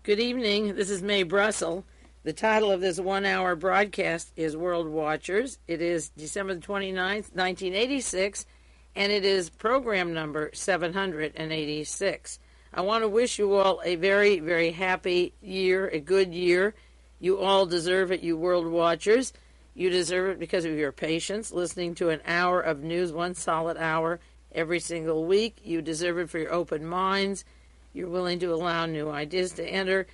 Good evening. This is Mae Brussell. The title of this one-hour broadcast is World Watchers. It is December 29th, 1986, and it is program number 786. I want to wish you all a very, very happy year, a good year. You all deserve it, you World Watchers. You deserve it because of your patience, listening to an hour of news, one solid hour every single week. You deserve it for your open minds. You're willing to allow new ideas to enter,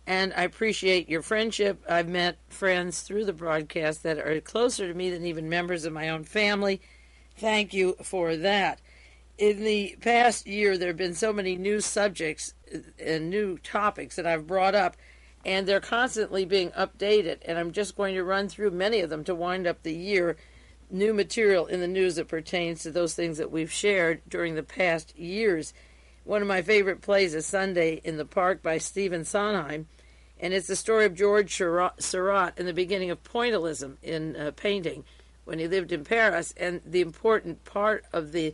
and I appreciate your friendship. I've met friends through the broadcast that are closer to me than even members of my own family. Thank you for that. In the past year, there have been so many new subjects and new topics that I've brought up, and they're constantly being updated, and I'm just going to run through many of them to wind up the year. New material in the news that pertains to those things that we've shared during the past years. One of my favorite plays is Sunday in the Park by Stephen Sondheim, and it's the story of George Seurat in the beginning of pointillism in painting when he lived in Paris. And the important part of the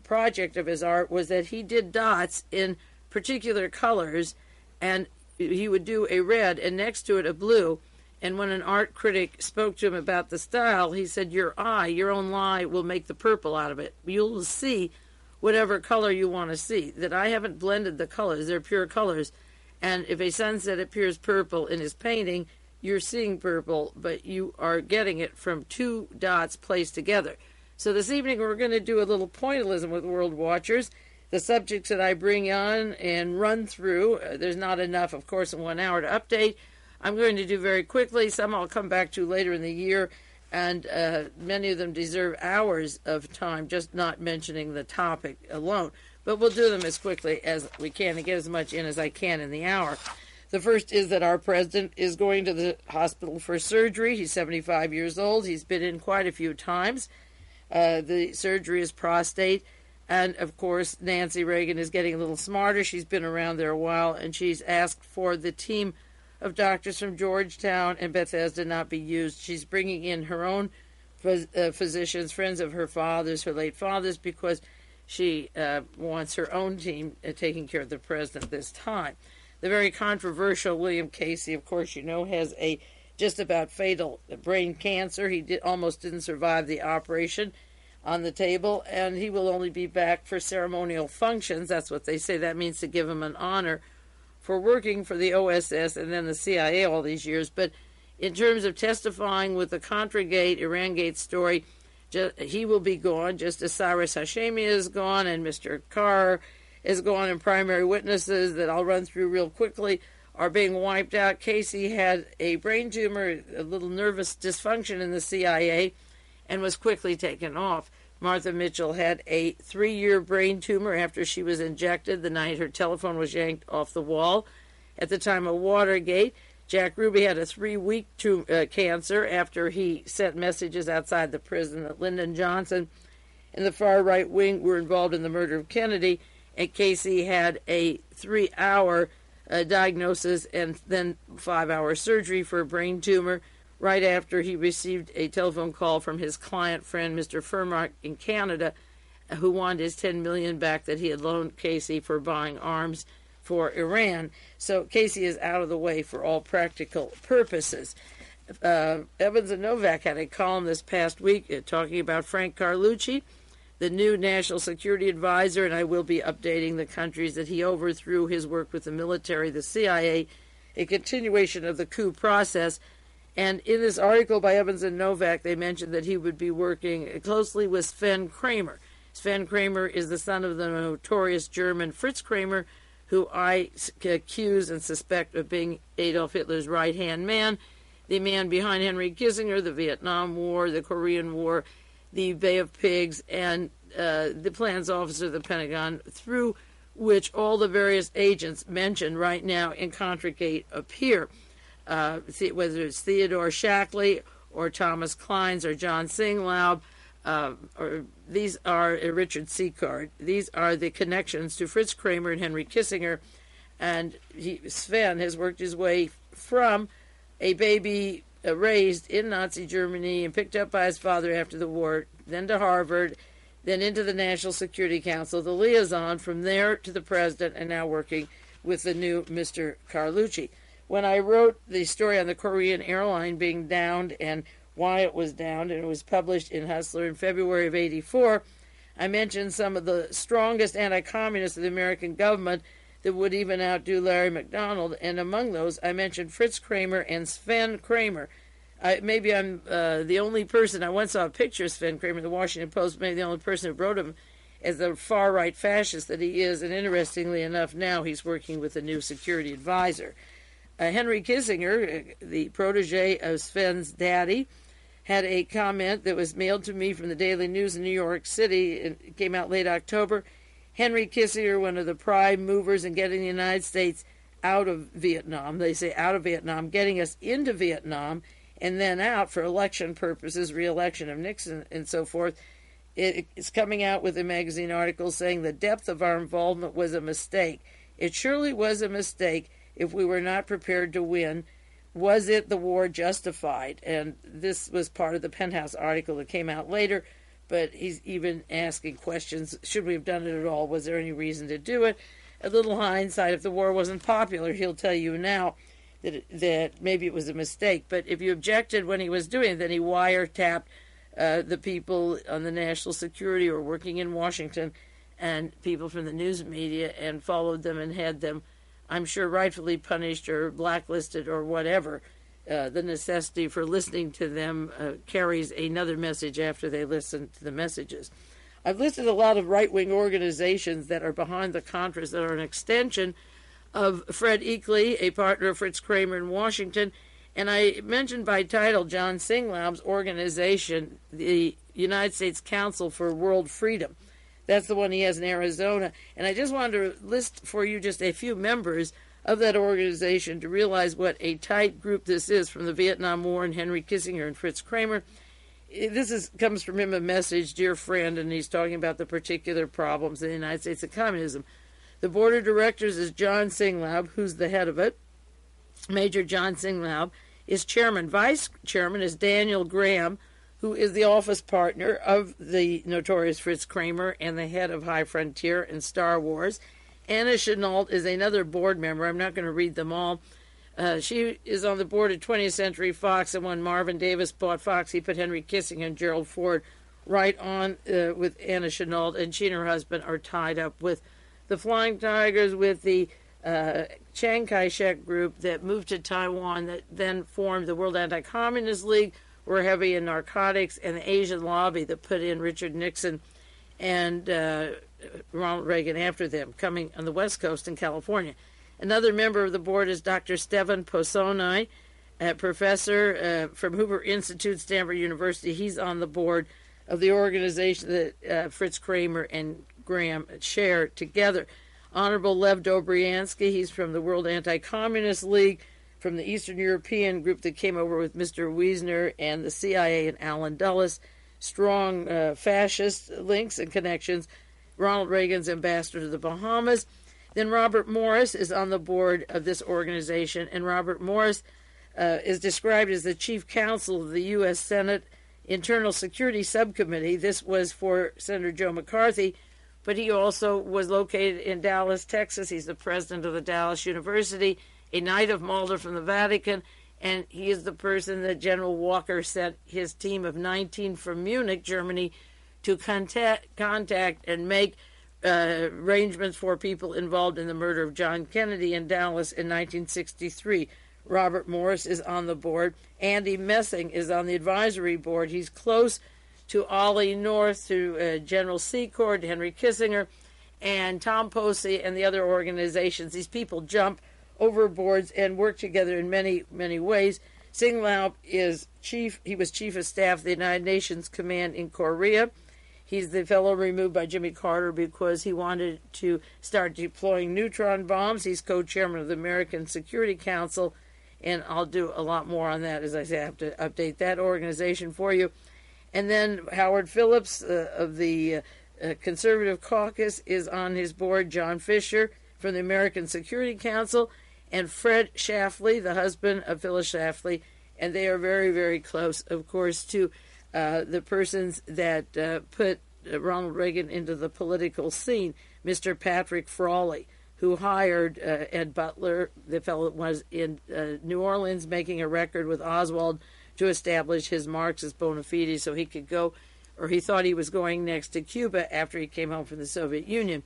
project of his art was that he did dots in particular colors, and he would do a red and next to it a blue. And when an art critic spoke to him about the style, he said, your eye, your own eye, will make the purple out of it. You'll see whatever color you want to see, that I haven't blended the colors, they're pure colors. And if a sunset appears purple in his painting, you're seeing purple, but you are getting it from two dots placed together. So this evening we're going to do a little pointillism with World Watchers. The subjects that I bring on and run through, there's not enough, of course, in 1 hour to update. I'm going to do very quickly. Some I'll come back to later in the year, and many of them deserve hours of time, just not mentioning the topic alone. But we'll do them as quickly as we can and get as much in as I can in the hour. The first is that our president is going to the hospital for surgery. He's 75 years old. He's been in quite a few times. The surgery is prostate. And, of course, Nancy Reagan is getting a little smarter. She's been around there a while, and she's asked for the team of doctors from Georgetown and Bethesda not be used. She's bringing in her own physicians, friends of her father's, her late father's, because she wants her own team taking care of the president this time. The very controversial William Casey, of course, you know, has a just about fatal brain cancer. He almost didn't survive the operation on the table, and he will only be back for ceremonial functions. That's what they say. That means to give him an honor for working for the OSS and then the CIA all these years. But in terms of testifying with the Contra-Iran-Reagangate story, he will be gone, just as Cyrus Hashemi is gone and Mr. Carr is gone, and primary witnesses that I'll run through real quickly are being wiped out. Casey had a brain tumor, a little nervous dysfunction in the CIA, and was quickly taken off. Martha Mitchell had a 3-year brain tumor after she was injected the night her telephone was yanked off the wall. At the time of Watergate, Jack Ruby had a 3-week cancer after he sent messages outside the prison. That Lyndon Johnson and the far-right wing were involved in the murder of Kennedy, and Casey had a 3-hour diagnosis and then 5-hour surgery for a brain tumor right after he received a telephone call from his client friend, Mr. Fermark in Canada, who wanted his $10 million back that he had loaned Casey for buying arms for Iran. So Casey is out of the way for all practical purposes. Evans and Novak had a column this past week talking about Frank Carlucci, the new national security advisor, and I will be updating the countries that he overthrew, his work with the military, the CIA, a continuation of the coup process. And in this article by Evans and Novak, they mentioned that he would be working closely with Sven Kramer. Sven Kramer is the son of the notorious German Fritz Kramer, who I accuse and suspect of being Adolf Hitler's right-hand man, the man behind Henry Kissinger, the Vietnam War, the Korean War, the Bay of Pigs, and the plans officer of the Pentagon, through which all the various agents mentioned right now in Contra-Gate appear. Whether it's Theodore Shackley or Thomas Kleins or John Singlaub, or these are Richard Seacard. These are the connections to Fritz Kramer and Henry Kissinger, and Sven has worked his way from a baby raised in Nazi Germany and picked up by his father after the war, then to Harvard, then into the National Security Council, the liaison from there to the president, and now working with the new Mr. Carlucci. When I wrote the story on the Korean airline being downed and why it was downed, and it was published in Hustler in February of '84, I mentioned some of the strongest anti-communists of the American government that would even outdo Larry McDonald, and among those I mentioned Fritz Kramer and Sven Kramer. Maybe I'm the only person, I once saw a picture of Sven Kramer in the Washington Post, maybe the only person who wrote him as the far-right fascist that he is, and interestingly enough, now he's working with a new security advisor. Henry Kissinger, the protege of Sven's daddy, had a comment that was mailed to me from the Daily News in New York City. It came out late October. Henry Kissinger, one of the prime movers in getting the United States out of Vietnam, they say out of Vietnam, getting us into Vietnam and then out for election purposes, re-election of Nixon and so forth. It's coming out with a magazine article saying the depth of our involvement was a mistake. It surely was a mistake if we were not prepared to win. Was it the war justified? And this was part of the Penthouse article that came out later, but he's even asking questions. Should we have done it at all? Was there any reason to do it? A little hindsight, if the war wasn't popular, he'll tell you now that maybe it was a mistake. But if you objected when he was doing it, then he wiretapped the people on the national security or working in Washington and people from the news media and followed them and had them, I'm sure, rightfully punished or blacklisted or whatever. The necessity for listening to them carries another message after they listen to the messages. I've listed a lot of right-wing organizations that are behind the Contras that are an extension of Fred Ikle, a partner of Fritz Kramer in Washington, and I mentioned by title John Singlaub's organization, the United States Council for World Freedom. That's the one he has in Arizona. And I just wanted to list for you just a few members of that organization to realize what a tight group this is, from the Vietnam War and Henry Kissinger and Fritz Kramer. This comes from him, a message, dear friend, and he's talking about the particular problems in the United States of communism. The board of directors is John Singlaub, who's the head of it. Major John Singlaub is chairman. Vice chairman is Daniel Graham, who is the office partner of the notorious Fritz Kramer and the head of High Frontier and Star Wars. Anna Chennault is another board member. I'm not going to read them all. She is on the board of 20th Century Fox, and when Marvin Davis bought Fox, he put Henry Kissinger and Gerald Ford right on with Anna Chennault, and she and her husband are tied up with the Flying Tigers, with the Chiang Kai-shek group that moved to Taiwan, that then formed the World Anti-Communist League, were heavy in narcotics, and the Asian lobby that put in Richard Nixon and Ronald Reagan after them, coming on the West Coast in California. Another member of the board is Dr. Stefan Posonai, a professor from Hoover Institute, Stanford University. He's on the board of the organization that Fritz Kramer and Graham share together. Honorable Lev Dobryansky, he's from the World Anti-Communist League, from the Eastern European group that came over with Mr. Wiesner and the CIA and Alan Dulles. Strong fascist links and connections. Ronald Reagan's ambassador to the Bahamas. Then Robert Morris is on the board of this organization, and Robert Morris is described as the chief counsel of the U.S. Senate Internal Security Subcommittee. This was for Senator Joe McCarthy, but he also was located in Dallas, Texas. He's the president of the Dallas University, a Knight of Malta from the Vatican, and he is the person that General Walker sent his team of 19 from Munich, Germany, to contact and make arrangements for people involved in the murder of John Kennedy in Dallas in 1963. Robert Morris is on the board. Andy Messing is on the advisory board. He's close to Ollie North, to General Secord, Henry Kissinger, and Tom Posey and the other organizations. These people jump over boards and work together in many, many ways. Singlaub is chief. He was chief of staff of the United Nations Command in Korea. He's the fellow removed by Jimmy Carter because he wanted to start deploying neutron bombs. He's co-chairman of the American Security Council, and I'll do a lot more on that. As I say, I have to update that organization for you. And then Howard Phillips of the Conservative Caucus is on his board. John Fisher from the American Security Council, and Fred Schlafly, the husband of Phyllis Schlafly, and they are very, very close, of course, to the persons that put Ronald Reagan into the political scene, Mr. Patrick Frawley, who hired Ed Butler, the fellow that was in New Orleans making a record with Oswald to establish his Marxist bona fides so he could go, or he thought he was going next to Cuba after he came home from the Soviet Union.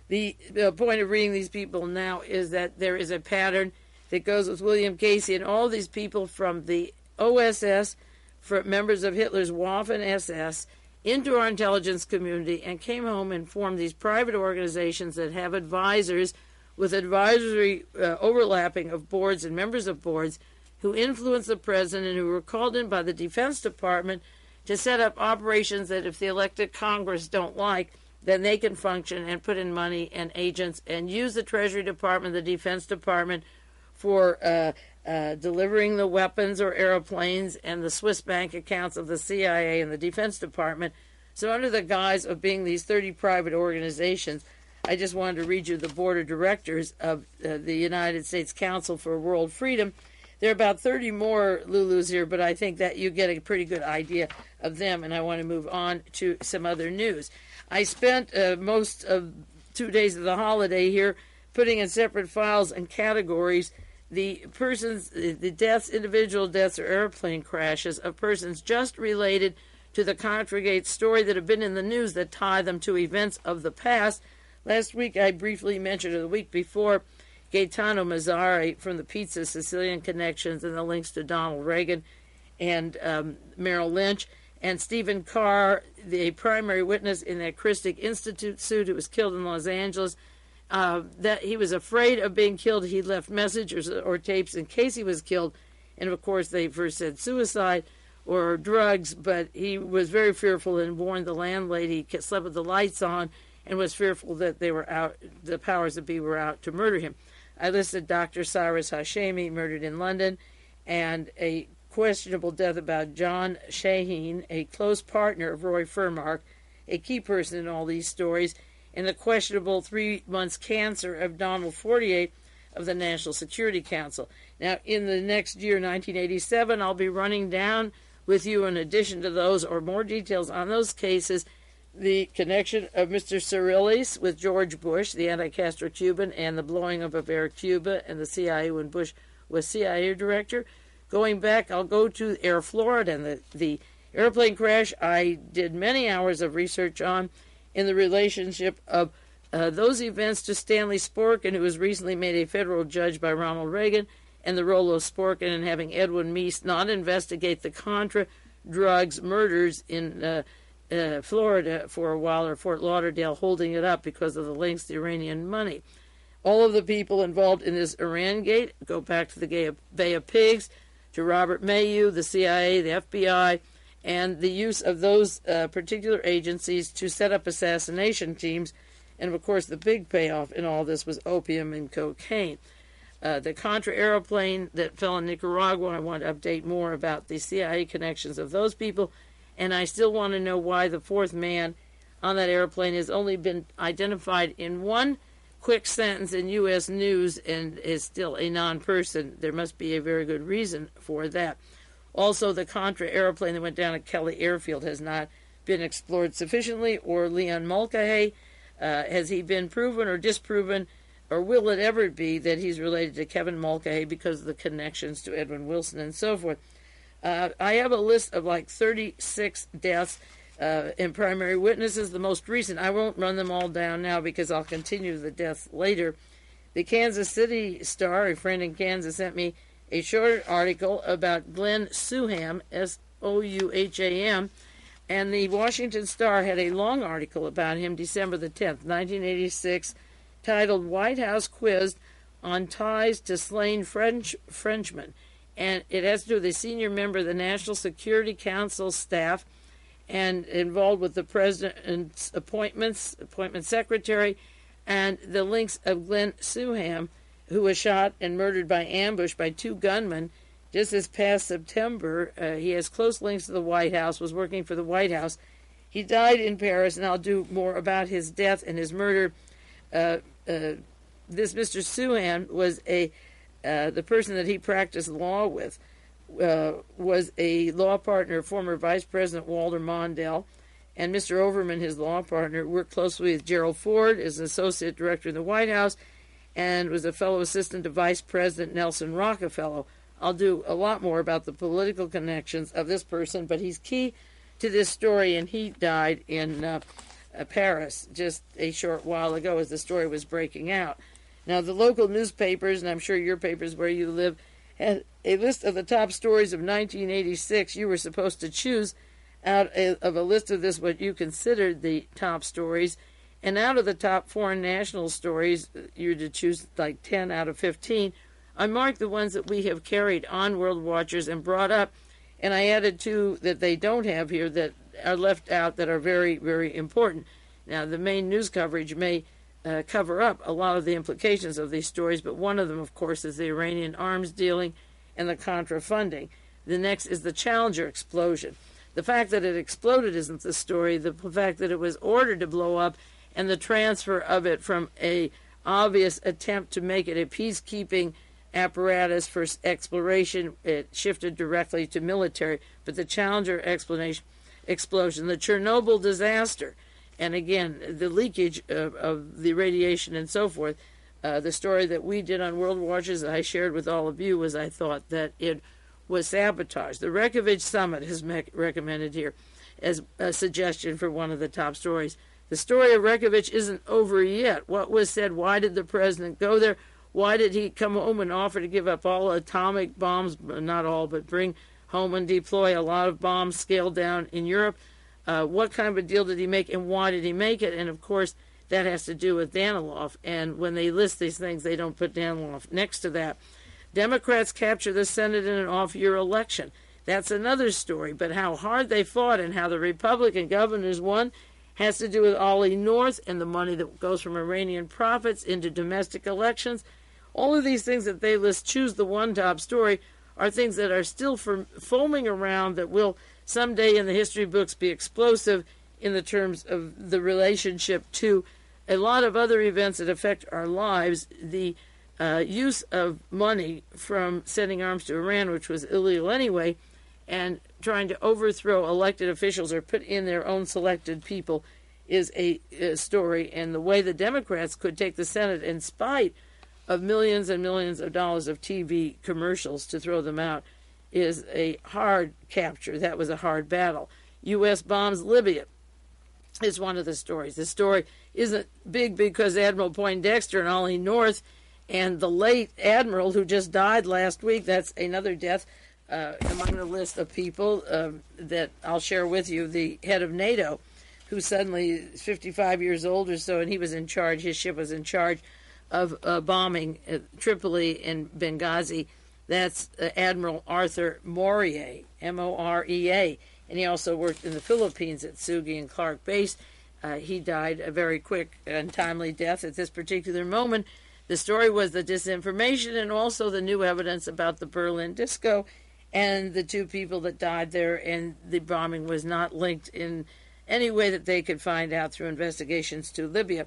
The point of reading these people now is that there is a pattern that goes with William Casey and all these people from the OSS, for members of Hitler's Waffen SS, into our intelligence community and came home and formed these private organizations that have advisors with advisory overlapping of boards and members of boards who influence the president, who were called in by the Defense Department to set up operations that if the elected Congress don't like, then they can function and put in money and agents and use the Treasury Department, the Defense Department for delivering the weapons or airplanes and the Swiss bank accounts of the CIA and the Defense Department. So under the guise of being these 30 private organizations, I just wanted to read you the board of directors of the United States Council for World Freedom. There are about 30 more Lulus here, but I think that you get a pretty good idea of them, and I want to move on to some other news. I spent most of 2 days of the holiday here putting in separate files and categories the deaths, individual deaths or airplane crashes of persons just related to the Contra-Gate story that have been in the news that tie them to events of the past. Last week I briefly mentioned, or the week before, Gaetano Mazzari from the Pizza Sicilian Connections and the links to Donald Reagan and Merrill Lynch, and Stephen Carr, the primary witness in that Christic Institute suit who was killed in Los Angeles. That he was afraid of being killed. He left messages or tapes in case he was killed. And, of course, they first said suicide or drugs, but he was very fearful and warned the landlady, he slept with the lights on, and was fearful that they were out, the powers that be were out to murder him. I listed Dr. Cyrus Hashemi, murdered in London, and a questionable death about John Shaheen, a close partner of Roy Furmark, a key person in all these stories, and the questionable 3 months cancer of Donald Fortier of the National Security Council. Now, in the next year, 1987, I'll be running down with you, in addition to those or more details on those cases, the connection of Mr. Cirillis with George Bush, the anti-Castro Cuban, and the blowing up of Air Cuba and the CIA when Bush was CIA director. Going back, I'll go to Air Florida and the airplane crash I did many hours of research on in the relationship of those events to Stanley Sporkin, who was recently made a federal judge by Ronald Reagan, and the role of Sporkin in having Edwin Meese not investigate the Contra drugs murders in Florida for a while, or Fort Lauderdale, holding it up because of the links to Iranian money. All of the people involved in this Iran-gate go back to the Bay of Pigs, to Robert Mayu, the CIA, the FBI, and the use of those particular agencies to set up assassination teams. And, of course, the big payoff in all this was opium and cocaine. The Contra airplane that fell in Nicaragua, I want to update more about the CIA connections of those people. And I still want to know why the fourth man on that airplane has only been identified in one quick sentence in U.S. News and is still a non-person. There must be a very good reason for that. Also, the Contra airplane that went down at Kelly Airfield has not been explored sufficiently, or Leon Mulcahy. Has he been proven or disproven, or will it ever be that he's related to Kevin Mulcahy because of the connections to Edwin Wilson and so forth? I have a list of like 36 deaths and primary witnesses. The most recent, I won't run them all down now because I'll continue the deaths later. The Kansas City Star, a friend in Kansas, sent me a short article about Glenn Souham, S-O-U-H-A-M, and the Washington Star had a long article about him December the 10th, 1986, titled White House Quizzed on Ties to Slain Frenchmen. And it has to do with a senior member of the National Security Council staff and involved with the president's appointment secretary, and the links of Glenn Souham, who was shot and murdered by ambush by two gunmen just this past September. He has close links to the White House, was working for the White House. He died in Paris, and I'll do more about his death and his murder. This Mr. Souham was the person that he practiced law with, was a law partner of former Vice President Walter Mondale, and Mr. Overman, his law partner, worked closely with Gerald Ford as an associate director in the White House, and was a fellow assistant to Vice President Nelson Rockefeller. I'll do a lot more about the political connections of this person, but he's key to this story, and he died in Paris just a short while ago as the story was breaking out. Now, the local newspapers, and I'm sure your papers where you live, had a list of the top stories of 1986. You were supposed to choose out of a list of this what you considered the top stories, and out of the top foreign national stories, you're to choose like 10 out of 15. I marked the ones that we have carried on World Watchers and brought up, and I added two that they don't have here that are left out that are very, very important. Now, the main news coverage may cover up a lot of the implications of these stories, but one of them, of course, is the Iranian arms dealing and the Contra funding. The next is the Challenger explosion. The fact that it exploded isn't the story. The fact that it was ordered to blow up and the transfer of it from a obvious attempt to make it a peacekeeping apparatus for exploration, it shifted directly to military. But the Challenger explosion, the Chernobyl disaster, and again, the leakage of the radiation and so forth, the story that we did on World Watchers that I shared with all of you was I thought that it was sabotage. The Reykjavik summit is recommended here as a suggestion for one of the top stories. The story of Reykjavik isn't over yet. What was said? Why did the president go there? Why did he come home and offer to give up all atomic bombs, not all, but bring home and deploy a lot of bombs scaled down in Europe? What kind of a deal did he make, and why did he make it? And, of course, that has to do with Danilov. And when they list these things, they don't put Danilov next to that. Democrats capture the Senate in an off-year election. That's another story. But how hard they fought and how the Republican governors won has to do with Ollie North and the money that goes from Iranian profits into domestic elections. All of these things that they list, choose the one top story, are things that are still foaming around that will someday in the history books be explosive in the terms of the relationship to a lot of other events that affect our lives. The use of money from sending arms to Iran, which was illegal anyway, and trying to overthrow elected officials or put in their own selected people is a story. And the way the Democrats could take the Senate in spite of millions and millions of dollars of TV commercials to throw them out is a hard capture. That was a hard battle. U.S. bombs Libya is one of the stories. The story isn't big because Admiral Poindexter and Ollie North and the late admiral who just died last week, that's another death among the list of people that I'll share with you, the head of NATO, who suddenly is 55 years old or so, and he was in charge, his ship was in charge of bombing Tripoli and Benghazi. That's Admiral Arthur Morier, M-O-R-E-A, and he also worked in the Philippines at Sugi and Clark Base. He died a very quick and timely death at this particular moment. The story was the disinformation and also the new evidence about the Berlin disco and the two people that died there, and the bombing was not linked in any way that they could find out through investigations to Libya.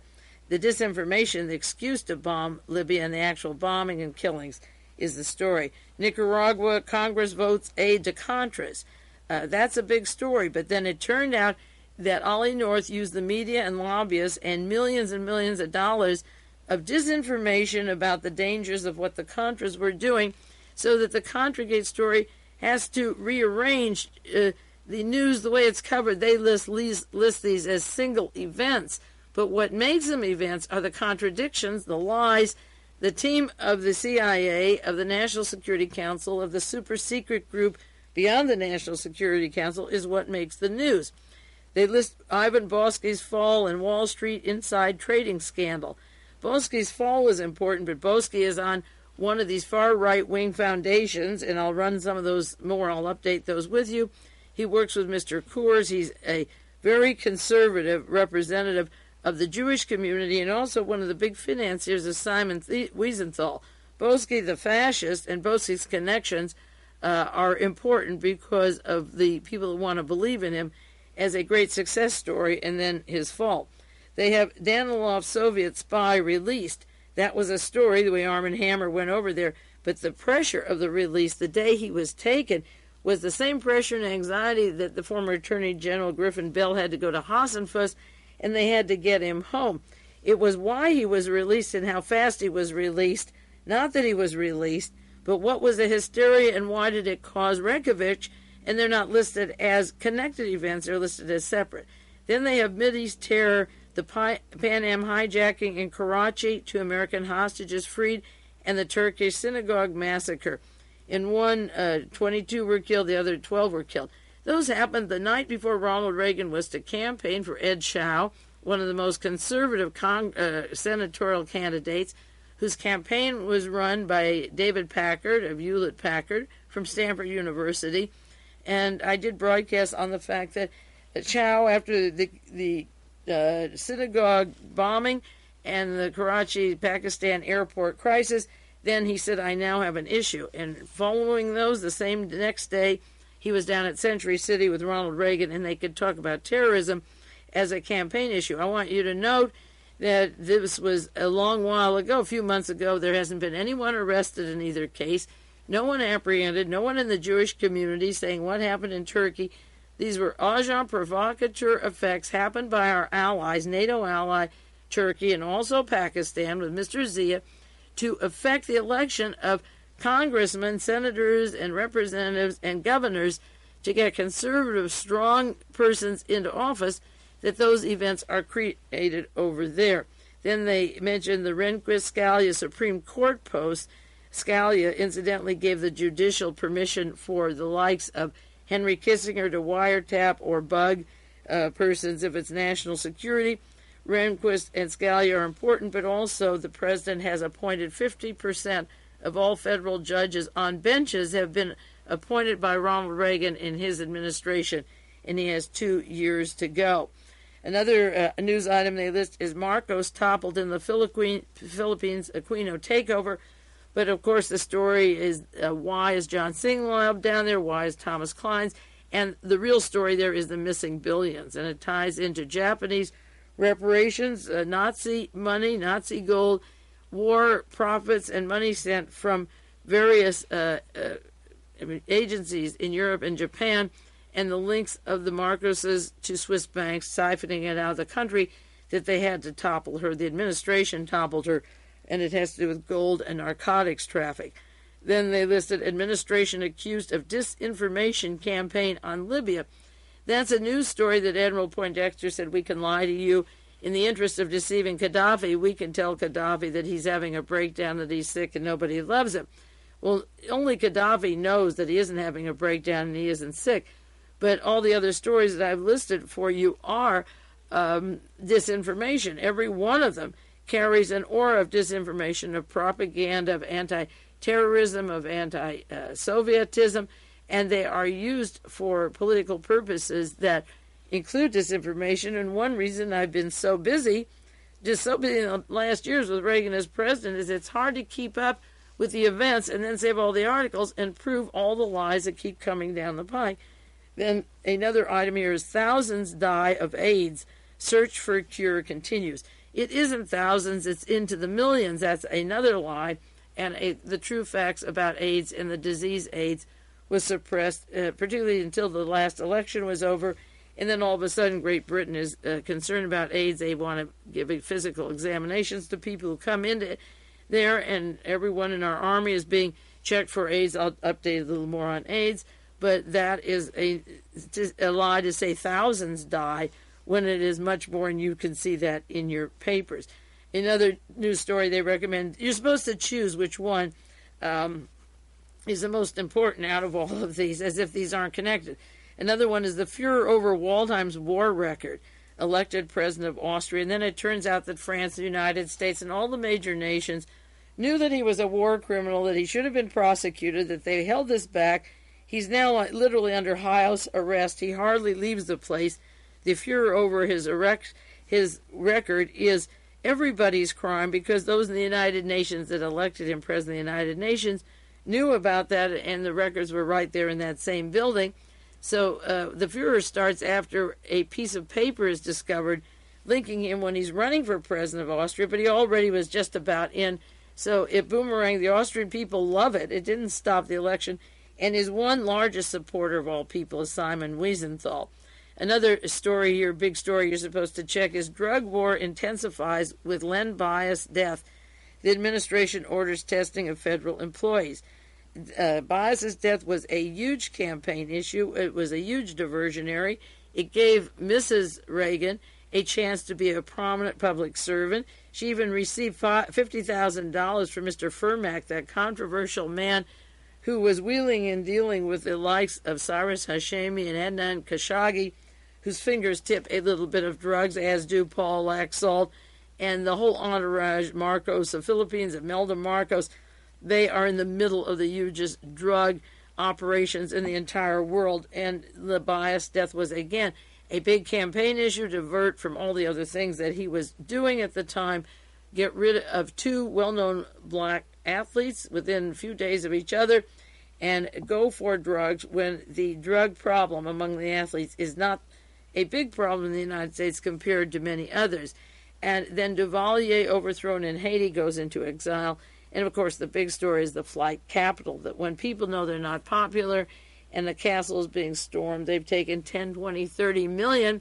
The disinformation, the excuse to bomb Libya and the actual bombing and killings is the story. Nicaragua, Congress votes aid to Contras. That's a big story, but then it turned out that Ollie North used the media and lobbyists and millions of dollars of disinformation about the dangers of what the Contras were doing, so that the Contragate story has to rearrange the news the way it's covered. They list these as single events, but what makes them events are the contradictions, the lies. The team of the CIA, of the National Security Council, of the super secret group beyond the National Security Council is what makes the news. They list Ivan Boesky's fall and Wall Street inside trading scandal. Boesky's fall was important, but Boesky is on one of these far right-wing foundations, and I'll run some of those more. I'll update those with you. He works with Mr. Coors. He's a very conservative representative of the Jewish community and also one of the big financiers of Simon Wiesenthal. Boesky, the fascist, and Boesky's connections are important because of the people who want to believe in him as a great success story, and then his fall. They have Danilov's Soviet spy released. That was a story, the way Arm & Hammer went over there. But the pressure of the release, the day he was taken, was the same pressure and anxiety that the former Attorney General Griffin Bell had to go to Hassenfuss, and they had to get him home. It was why he was released and how fast he was released, not that he was released, but what was the hysteria and why did it cause Reykjavik, and they're not listed as connected events, they're listed as separate. Then they have Mideast terror, the Pan Am hijacking in Karachi, 2 American hostages freed, and the Turkish synagogue massacre. In one, 22 were killed, the other 12 were killed. Those happened the night before Ronald Reagan was to campaign for Ed Schau, one of the most conservative senatorial candidates, whose campaign was run by David Packard of Hewlett-Packard from Stanford University. And I did broadcast on the fact that Schau, after the synagogue bombing and the Karachi, Pakistan airport crisis, then he said, I now have an issue. And following those, the same next day, he was down at Century City with Ronald Reagan, and they could talk about terrorism as a campaign issue. I want you to note that this was a long while ago, a few months ago. There hasn't been anyone arrested in either case, no one apprehended, no one in the Jewish community saying what happened in Turkey. These were agent provocateur effects happened by our allies, NATO ally Turkey, and also Pakistan with Mr. Zia, to affect the election of congressmen, senators, and representatives and governors to get conservative, strong persons into office, that those events are created over there. Then they mentioned the Rehnquist-Scalia Supreme Court post. Scalia, incidentally, gave the judicial permission for the likes of Henry Kissinger to wiretap or bug persons if it's national security. Rehnquist and Scalia are important, but also the president has appointed 50% of all federal judges on benches have been appointed by Ronald Reagan in his administration, and he has 2 years to go. Another news item they list is Marcos toppled in the Philippines Aquino takeover. But, of course, the story is why is John SINGLAUB down there? Why is Thomas Kleins? And the real story there is the missing billions. And it ties into Japanese reparations, Nazi money, Nazi gold, war profits, and money sent from various agencies in Europe and Japan, and the links of the Marcoses to Swiss banks, siphoning it out of the country, that they had to topple her. The administration toppled her, and it has to do with gold and narcotics traffic. Then they listed administration accused of disinformation campaign on Libya. That's a news story that Admiral Poindexter said, we can lie to you. In the interest of deceiving Gaddafi, we can tell Gaddafi that he's having a breakdown, that he's sick, and nobody loves him. Well, only Gaddafi knows that he isn't having a breakdown and he isn't sick. But all the other stories that I've listed for you are disinformation. Every one of them carries an aura of disinformation, of propaganda, of anti-terrorism, of anti-Sovietism, and they are used for political purposes that include disinformation. And one reason I've been so busy, in the last years with Reagan as president, is it's hard to keep up with the events and then save all the articles and prove all the lies that keep coming down the pike. Then another item here is thousands die of AIDS. Search for a cure continues. It isn't thousands, it's into the millions. That's another lie. And the true facts about AIDS and the disease AIDS was suppressed, particularly until the last election was over. And then all of a sudden, Great Britain is concerned about AIDS. They want to give physical examinations to people who come into there, and everyone in our army is being checked for AIDS. I'll update a little more on AIDS. But that is a lie to say thousands die when it is much more, and you can see that in your papers. Another news story they recommend, you're supposed to choose which one is the most important out of all of these, as if these aren't connected. Another one is the furor over Waldheim's war record, elected president of Austria. And then it turns out that France, the United States, and all the major nations knew that he was a war criminal, that he should have been prosecuted, that they held this back. He's now literally under house arrest. He hardly leaves the place. The furor over his record is everybody's crime, because those in the United Nations that elected him president of the United Nations knew about that, and the records were right there in that same building. So the furor starts after a piece of paper is discovered linking him when he's running for president of Austria, but he already was just about in. So it boomeranged. The Austrian people love it. It didn't stop the election. And his one largest supporter of all people is Simon Wiesenthal. Another story here, big story you're supposed to check, is drug war intensifies with Len Bias death. The administration orders testing of federal employees. Bias's death was a huge campaign issue. It was a huge diversionary. It gave Mrs. Reagan a chance to be a prominent public servant. She even received $50,000 from Mr. Furmak, that controversial man who was wheeling and dealing with the likes of Cyrus Hashemi and Adnan Khashoggi, whose fingers tip a little bit of drugs, as do Paul Laxalt and the whole entourage, Marcos of Philippines, Imelda Marcos. They are in the middle of the hugest drug operations in the entire world, and the Bias death was, again, a big campaign issue, divert from all the other things that he was doing at the time, get rid of two well-known black athletes within a few days of each other, and go for drugs when the drug problem among the athletes is not a big problem in the United States compared to many others. And then Duvalier, overthrown in Haiti, goes into exile. And, of course, the big story is the flight capital, that when people know they're not popular and the castle is being stormed, they've taken 10, 20, 30 million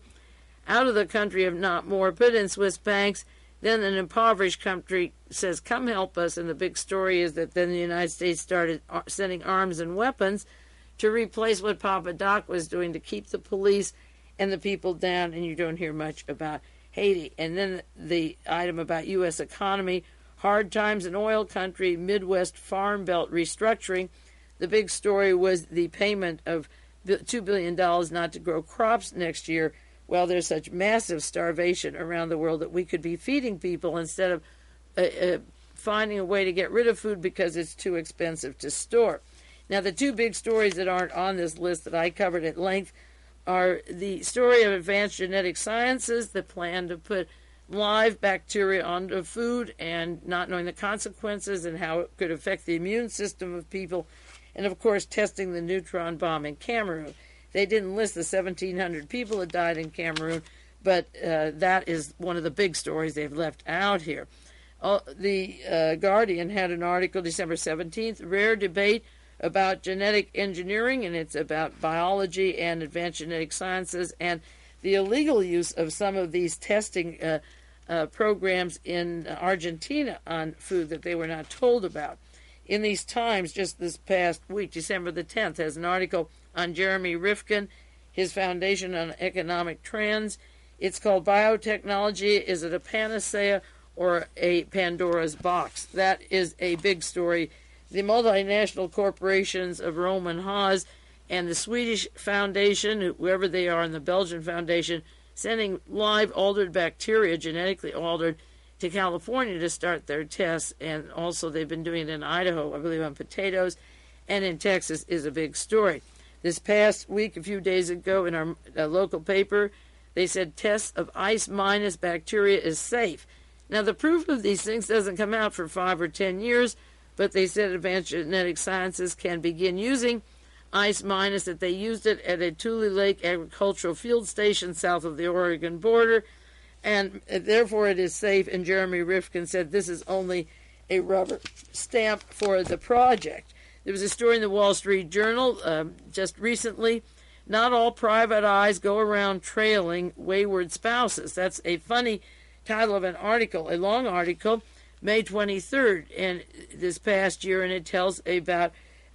out of the country, if not more, put in Swiss banks. Then an impoverished country says, come help us. And the big story is that then the United States started sending arms and weapons to replace what Papa Doc was doing to keep the police and the people down, and you don't hear much about Haiti. And then the item about U.S. economy, hard times in oil country, Midwest Farm Belt restructuring. The big story was the payment of $2 billion not to grow crops next year. Well, there's such massive starvation around the world that we could be feeding people instead of finding a way to get rid of food because it's too expensive to store. Now, the two big stories that aren't on this list that I covered at length are the story of advanced genetic sciences, the plan to put live bacteria onto food and not knowing the consequences and how it could affect the immune system of people, and, of course, testing the neutron bomb in Cameroon. They didn't list the 1,700 people that died in Cameroon, but that is one of the big stories they've left out here. The Guardian had an article December 17th, rare debate about genetic engineering, and it's about biology and advanced genetic sciences and the illegal use of some of these testing programs in Argentina on food that they were not told about. In these times, just this past week, December the 10th, has an article on Jeremy Rifkin, his Foundation on Economic Trends. It's called Biotechnology, Is It a Panacea or a Pandora's Box? That is a big story. The multinational corporations of Rome and Haas and the Swedish Foundation, whoever they are, and the Belgian Foundation, sending live altered bacteria, genetically altered, to California to start their tests. And also they've been doing it in Idaho, I believe, on potatoes, and in Texas is a big story. This past week, a few days ago, in our local paper, they said tests of ice minus bacteria is safe. Now, the proof of these things doesn't come out for 5 or 10 years, but they said advanced genetic sciences can begin using ice minus, that they used it at a Tule Lake agricultural field station south of the Oregon border, and therefore it is safe. And Jeremy Rifkin said this is only a rubber stamp for the project. There was a story in the Wall Street Journal just recently. Not all private eyes go around trailing wayward spouses. That's a funny title of an article, a long article, May 23rd, and this past year, and it tells about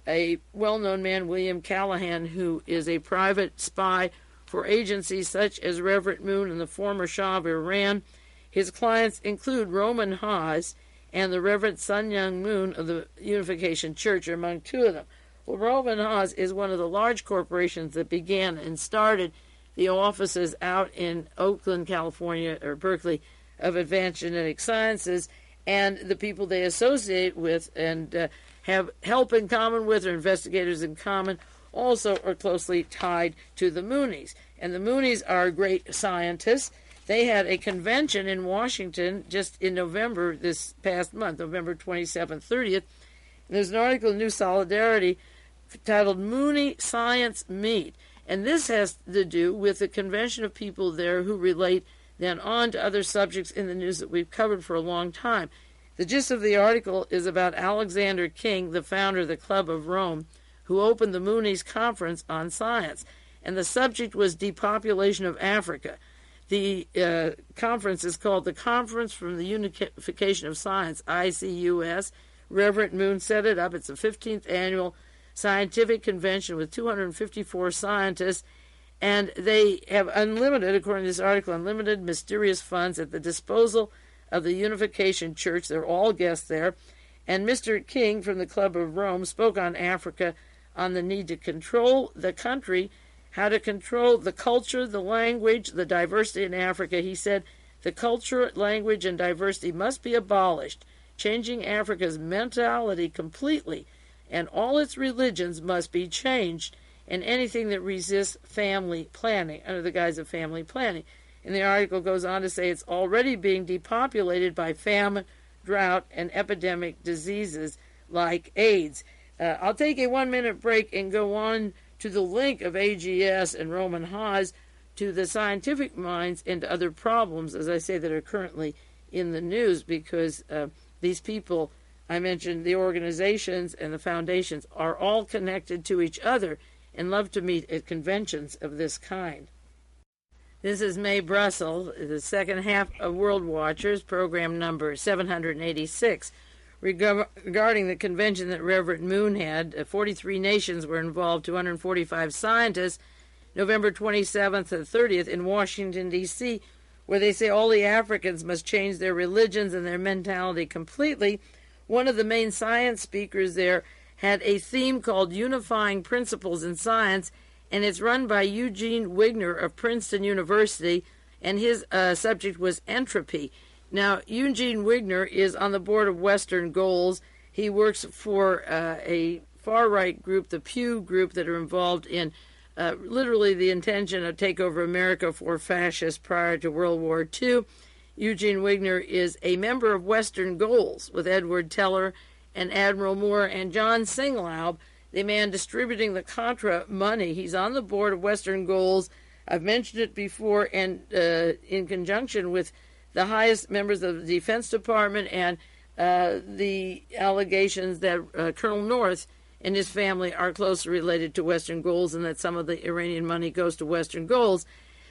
a well-known man, William Callahan, who is a private spy for agencies such as Reverend Moon and the former Shah of Iran. His clients include Roman Haas and the Reverend Sun Myung Moon of the Unification Church, among two of them. Well, Roman Haas is one of the large corporations that began and started the offices out in Oakland, California, or Berkeley, of Advanced Genetic Sciences, and the people they associate with and have help in common with, or investigators in common, also are closely tied to the Moonies. And the Moonies are great scientists. They had a convention in Washington just in November, this past month, November 27th, 30th. And there's an article in New Solidarity titled Mooney Science Meet. And this has to do with the convention of people there who relate then on to other subjects in the news that we've covered for a long time. The gist of the article is about Alexander King, the founder of the Club of Rome, who opened the Moonies Conference on Science. and the subject was depopulation of Africa. The conference is called the Conference from the Unification of Science, ICUS. Reverend Moon set it up. It's the 15th annual scientific convention with 254 scientists, and they have unlimited, according to this article, unlimited mysterious funds at the disposal of the Unification Church. They're all guests there. And Mr. King from the Club of Rome spoke on Africa, on the need to control the country, how to control the culture, the language, the diversity in Africa. He said the culture, language, and diversity must be abolished, changing Africa's mentality completely, and all its religions must be changed, and anything that resists family planning, under the guise of family planning. And the article goes on to say it's already being depopulated by famine, drought, and epidemic diseases like AIDS. I'll take a 1-minute break and go on to the link of AGS and Roman Haas to the scientific minds and to other problems, as I say, that are currently in the news, because these people, I mentioned, the organizations and the foundations, are all connected to each other and love to meet at conventions of this kind. This is Mae Brussell, the second half of World Watchers, program number 786. Regarding the convention that Reverend Moon had, 43 nations were involved, 245 scientists, November 27th and 30th in Washington, D.C., where they say all the Africans must change their religions and their mentality completely. One of the main science speakers there had a theme called Unifying Principles in Science, and it's run by EUGENE WIGNER of Princeton University, and his subject was entropy. Now, EUGENE WIGNER is on the board of Western Goals. He works for a far-right group, the Pew group, that are involved in literally the intention to take over America for fascists prior to World War II. EUGENE WIGNER is a member of Western Goals with Edward Teller and Admiral Moore and John SINGLAUB, the man distributing the Contra money. He's on the board of Western Goals. I've mentioned it before, and in conjunction with the highest members of the Defense Department and the allegations that Colonel North and his family are closely related to Western Goals and that some of the Iranian money goes to Western Goals.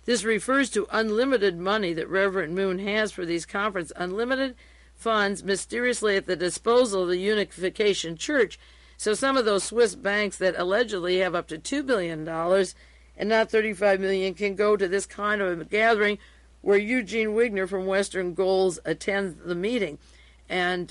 This refers to unlimited money that Reverend Moon has for these conferences, unlimited funds mysteriously at the disposal of the Unification Church. So some of those Swiss banks that allegedly have up to $2 billion and not $35 million can go to this kind of a gathering where EUGENE WIGNER from Western Goals attends the meeting. And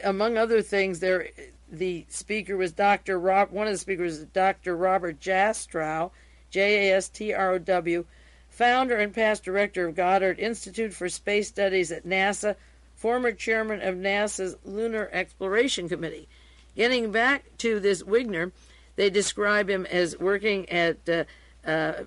among other things, the speaker was one of the speakers was Dr. Robert Jastrow, Jastrow, founder and past director of Goddard Institute for Space Studies at NASA, former chairman of NASA's Lunar Exploration Committee. Getting back to this Wigner, they describe him as working at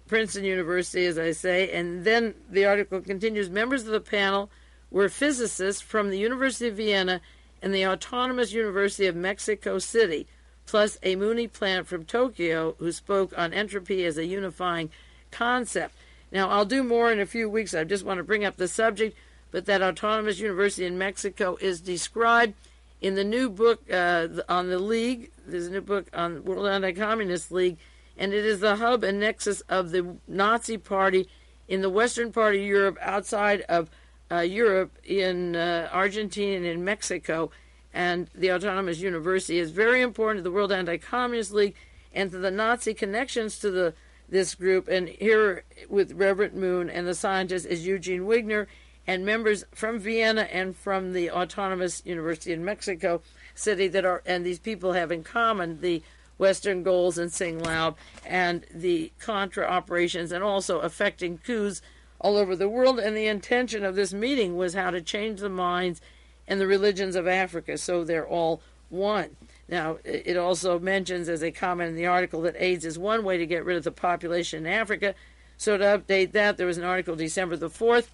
Princeton University, as I say, and then the article continues, members of the panel were physicists from the University of Vienna and the Autonomous University of Mexico City, plus a Mooney plant from Tokyo who spoke on entropy as a unifying concept. Now, I'll do more in a few weeks. I just want to bring up the subject, but that Autonomous University in Mexico is described in the new book on the League. There's a new book on World Anti-Communist League, and it is the hub and nexus of the Nazi Party in the western part of Europe, outside of Europe, in Argentina and in Mexico. And the Autonomous University is very important to the World Anti-Communist League and to the Nazi connections to this group. And here with Reverend Moon and the scientist is EUGENE WIGNER, and members from Vienna and from the Autonomous University in Mexico City and these people have in common the Western Goals and SINGLAUB and the Contra operations, and also affecting coups all over the world. And the intention of this meeting was how to change the minds and the religions of Africa so they're all one. Now, it also mentions as a comment in the article that AIDS is one way to get rid of the population in Africa. So to update that, there was an article December the 4th.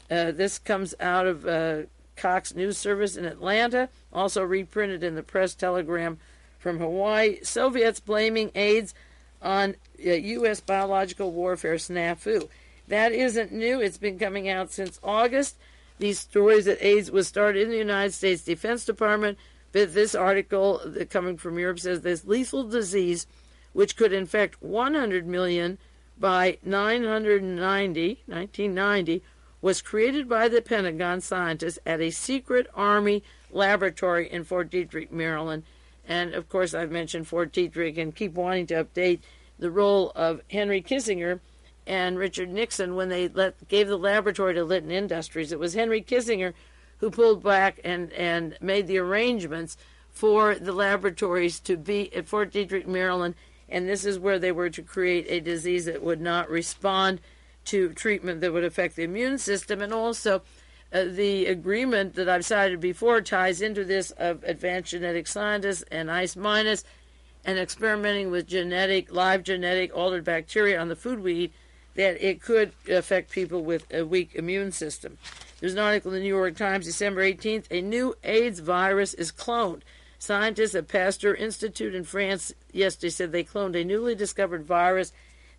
This comes out of Cox News Service in Atlanta, also reprinted in the Press Telegram from Hawaii. Soviets blaming AIDS on U.S. biological warfare snafu. That isn't new. It's been coming out since August. These stories that AIDS was started in the United States Defense Department, but this article coming from Europe says this lethal disease which could infect 100 million by 1990, was created by the Pentagon scientists at a secret Army laboratory in Fort Detrick, Maryland. And, of course, I've mentioned Fort Detrick and keep wanting to update the role of Henry Kissinger and Richard Nixon when they gave the laboratory to Litton Industries. It was Henry Kissinger who pulled back and made the arrangements for the laboratories to be at Fort Detrick, Maryland, and this is where they were to create a disease that would not respond to treatment that would affect the immune system. And also the agreement that I've cited before ties into this of advanced genetic scientists and ICE minus and experimenting with live genetic altered bacteria on the food we eat, that it could affect people with a weak immune system. There's an article in the New York Times, December 18th, a new AIDS virus is cloned. Scientists at Pasteur Institute in France yesterday said they cloned a newly discovered virus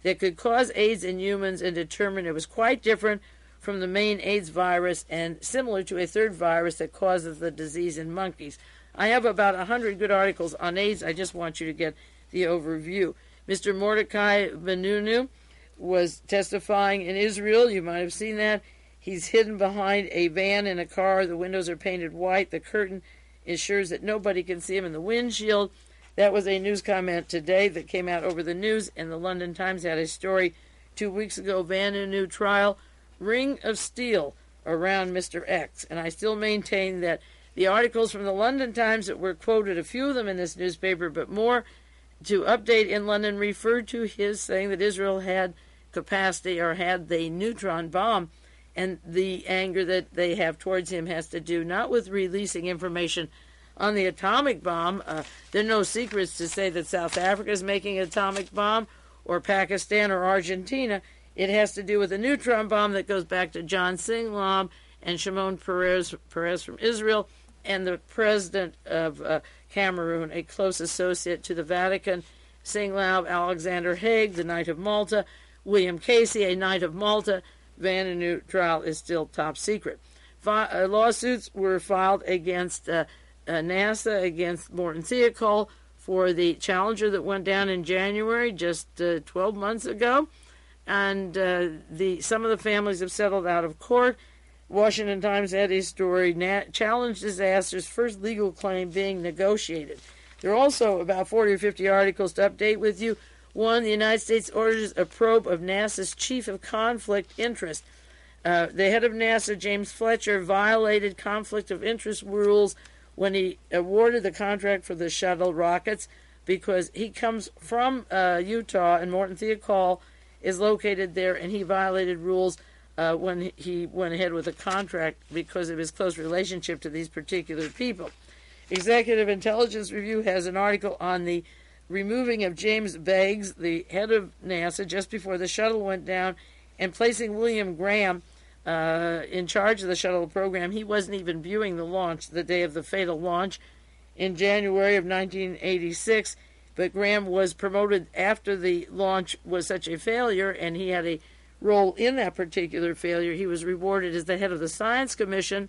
that could cause AIDS in humans and determined it was quite different from the main AIDS virus and similar to a third virus that causes the disease in monkeys. I have about 100 good articles on AIDS. I just want you to get the overview. Mr. Mordecai Benunu was testifying in Israel. You might have seen that. He's hidden behind a van in a car. The windows are painted white. The curtain ensures that nobody can see him in the windshield. That was a news comment today that came out over the news, and the London Times had a story 2 weeks ago, Benunu trial, ring of steel around Mr. X. And I still maintain that the articles from the London Times that were quoted, a few of them in this newspaper, but more to update in London, referred to his saying that Israel had capacity or had the neutron bomb, and the anger that they have towards him has to do not with releasing information on the atomic bomb. There are no secrets to say that South Africa is making an atomic bomb, or Pakistan or Argentina. It has to do with a neutron bomb that goes back to John SINGLAUB and Shimon Peres from Israel, and the president of Cameroon, a close associate to the Vatican. SINGLAUB, Alexander Haig, the Knight of Malta, William Casey, a Knight of Malta. Benunu trial is still top secret. Lawsuits were filed against NASA, against Morton Thiokol for the Challenger that went down in January, just 12 months ago. And some of the families have settled out of court. Washington Times had a story, Challenge Disaster's first legal claim being negotiated. There are also about 40 or 50 articles to update with you. One, the United States orders a probe of NASA's chief of conflict interest. The head of NASA, James Fletcher, violated conflict of interest rules when he awarded the contract for the shuttle rockets because he comes from Utah, and Morton Thiokol is located there, and he violated rules when he went ahead with the contract because of his close relationship to these particular people. Executive Intelligence Review has an article on the removing of James Beggs, the head of NASA, just before the shuttle went down, and placing William Graham in charge of the shuttle program. He wasn't even viewing the launch, the day of the fatal launch in January of 1986, but Graham was promoted after the launch was such a failure, and he had a role in that particular failure. He was rewarded as the head of the Science Commission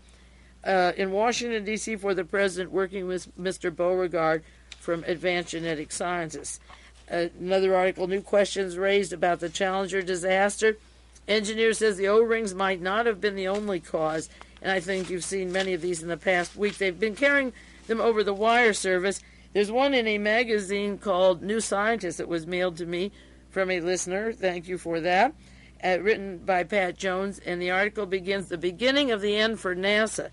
in Washington, D.C. for the president, working with Mr. Beauregard from Advanced Genetic Sciences. Another article, new questions raised about the Challenger disaster. Engineer says the O-rings might not have been the only cause, and I think you've seen many of these in the past week. They've been carrying them over the wire service. There's one in a magazine called New Scientist that was mailed to me from a listener. Thank you for that. Written by Pat Jones, and the article begins, the beginning of the end for NASA, ?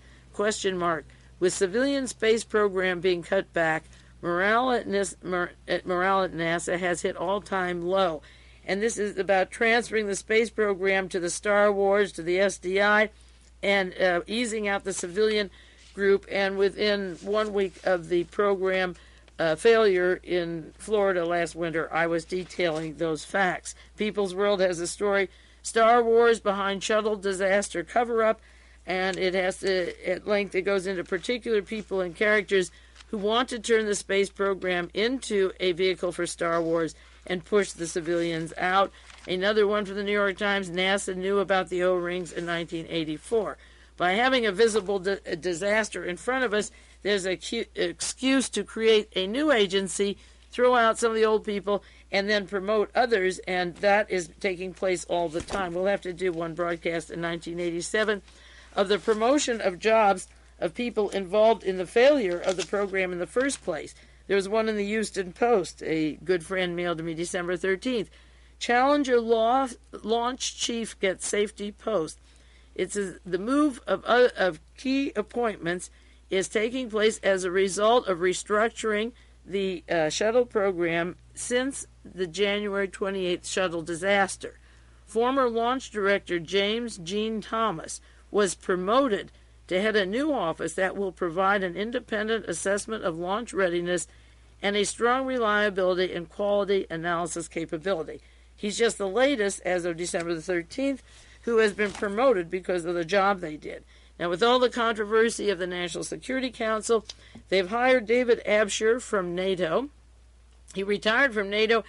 With civilian space program being cut back, morale at NASA has hit all-time low. And this is about transferring the space program to the Star Wars, to the SDI, and easing out the civilian group. And within 1 week of the program failure in Florida last winter, I was detailing those facts. People's World has a story, Star Wars behind shuttle disaster cover-up, and it has to, at length, it goes into particular people and characters who want to turn the space program into a vehicle for Star Wars and push the civilians out. Another one from the New York Times, NASA knew about the O-rings in 1984. By having a visible disaster in front of us, there's an excuse to create a new agency throw out some of the old people and then promote others, and that is taking place all the time. We'll have to do one broadcast in 1987 of the promotion of jobs of people involved in the failure of the program in the first place. There was one in the Houston Post, a good friend mailed to me December 13th. Challenger launch chief gets safety post. It's the move of key appointments is taking place as a result of restructuring the shuttle program since the January 28th shuttle disaster. Former launch director James Gene Thomas was promoted to head a new office that will provide an independent assessment of launch readiness and a strong reliability and quality analysis capability. He's just the latest, as of December the 13th, who has been promoted because of the job they did. Now, with all the controversy of the National Security Council, they've hired David Abshire from NATO. He retired from NATO,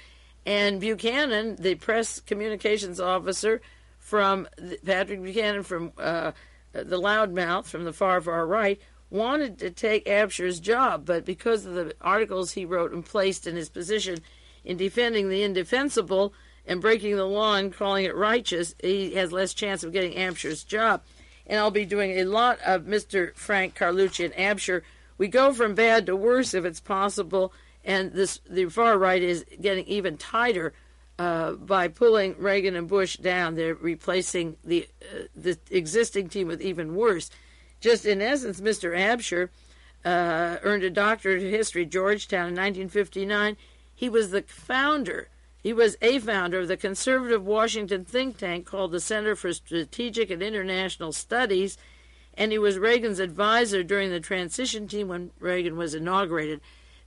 and Buchanan, the press communications officer from Patrick Buchanan from the loudmouth from the far right, wanted to take Abshire's job, but because of the articles he wrote and placed in his position in defending the indefensible and breaking the law and calling it righteous, he has less chance of getting Abshire's job. And I'll be doing a lot of Mr. Frank Carlucci and Abshire. We go from bad to worse if it's possible, and the far right is getting even tighter by pulling Reagan and Bush down. They're replacing the existing team with even worse. Just in essence, Mr. Abshire earned a doctorate of history at Georgetown in 1959. He was a founder of the conservative Washington think tank called the Center for Strategic and International Studies, and he was Reagan's advisor during the transition team when Reagan was inaugurated.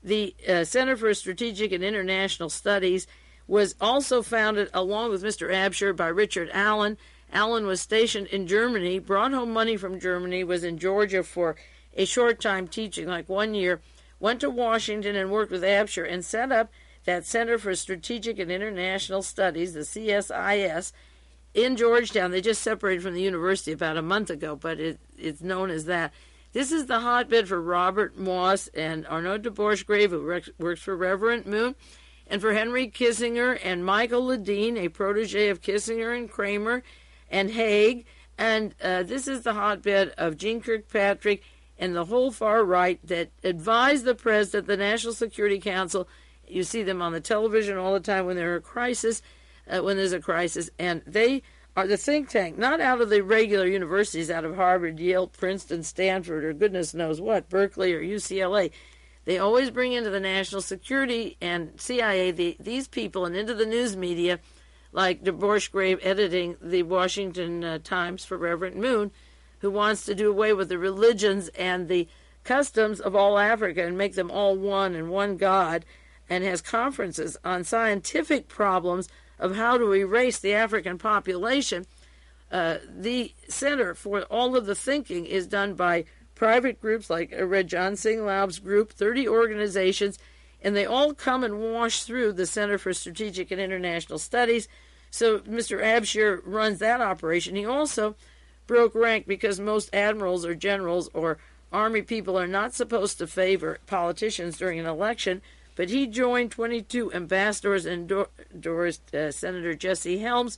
The Center for Strategic and International Studies was also founded, along with Mr. Abshire, by Richard Allen. Allen was stationed in Germany, brought home money from Germany, was in Georgia for a short time teaching, like 1 year, went to Washington and worked with Abshire and set up that Center for Strategic and International Studies, the CSIS, in Georgetown. They just separated from the university about a month ago, but it's known as that. This is the hotbed for Robert Moss and Arnaud de Borchgrave, who works for Reverend Moon, and for Henry Kissinger and Michael Ledeen, a protege of Kissinger and Kramer and Haig. And this is the hotbed of Jeane Kirkpatrick and the whole far right that advise the president, the National Security Council. You see them on the television all the time when there's a crisis, and they are the think tank, not out of the regular universities, out of Harvard, Yale, Princeton, Stanford, or goodness knows what, Berkeley or UCLA. They always bring into the national security and CIA these people and into the news media, like de Borchgrave editing the Washington Times for Reverend Moon, who wants to do away with the religions and the customs of all Africa and make them all one and one God, and has conferences on scientific problems of how to erase the African population. The center for all of the thinking is done by private groups like I read John Singlaub's group, 30 organizations, and they all come and wash through the Center for Strategic and International Studies. So Mr. Abshire runs that operation. He also broke rank because most admirals or generals or army people are not supposed to favor politicians during an election, but he joined 22 ambassadors and endorsed Senator Jesse Helms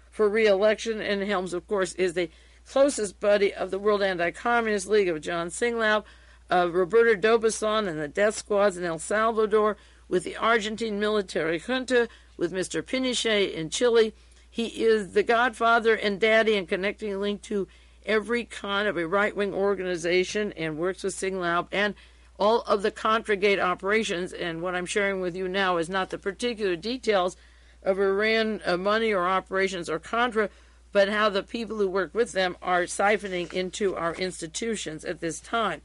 for re-election, and Helms, of course, is the closest buddy of the World Anti-Communist League of John Singlaub, of Roberto d'Aubuisson and the death squads in El Salvador, with the Argentine military junta, with Mr. Pinochet in Chile. He is the godfather and daddy and connecting link to every kind of a right-wing organization and works with Singlaub and all of the Contra-Gate operations. And what I'm sharing with you now is not the particular details of Iran money or operations or Contra, but how the people who work with them are siphoning into our institutions at this time.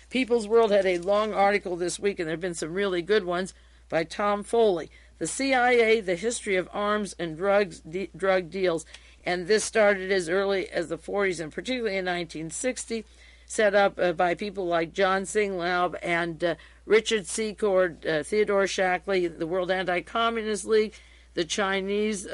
People's World had a long article this week, and there have been some really good ones, by Tom Foley. The CIA, the history of arms and drug deals. And this started as early as the 40s, and particularly in 1960, set up by people like John Singlaub and Richard Secord, Theodore Shackley, the World Anti-Communist League, the Chinese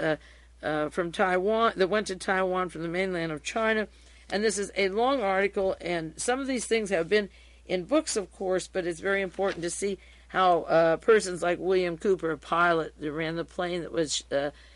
from Taiwan, that went to Taiwan from the mainland of China. And this is a long article, and some of these things have been in books, of course, but it's very important to see how persons like William Cooper, a pilot that ran the plane that was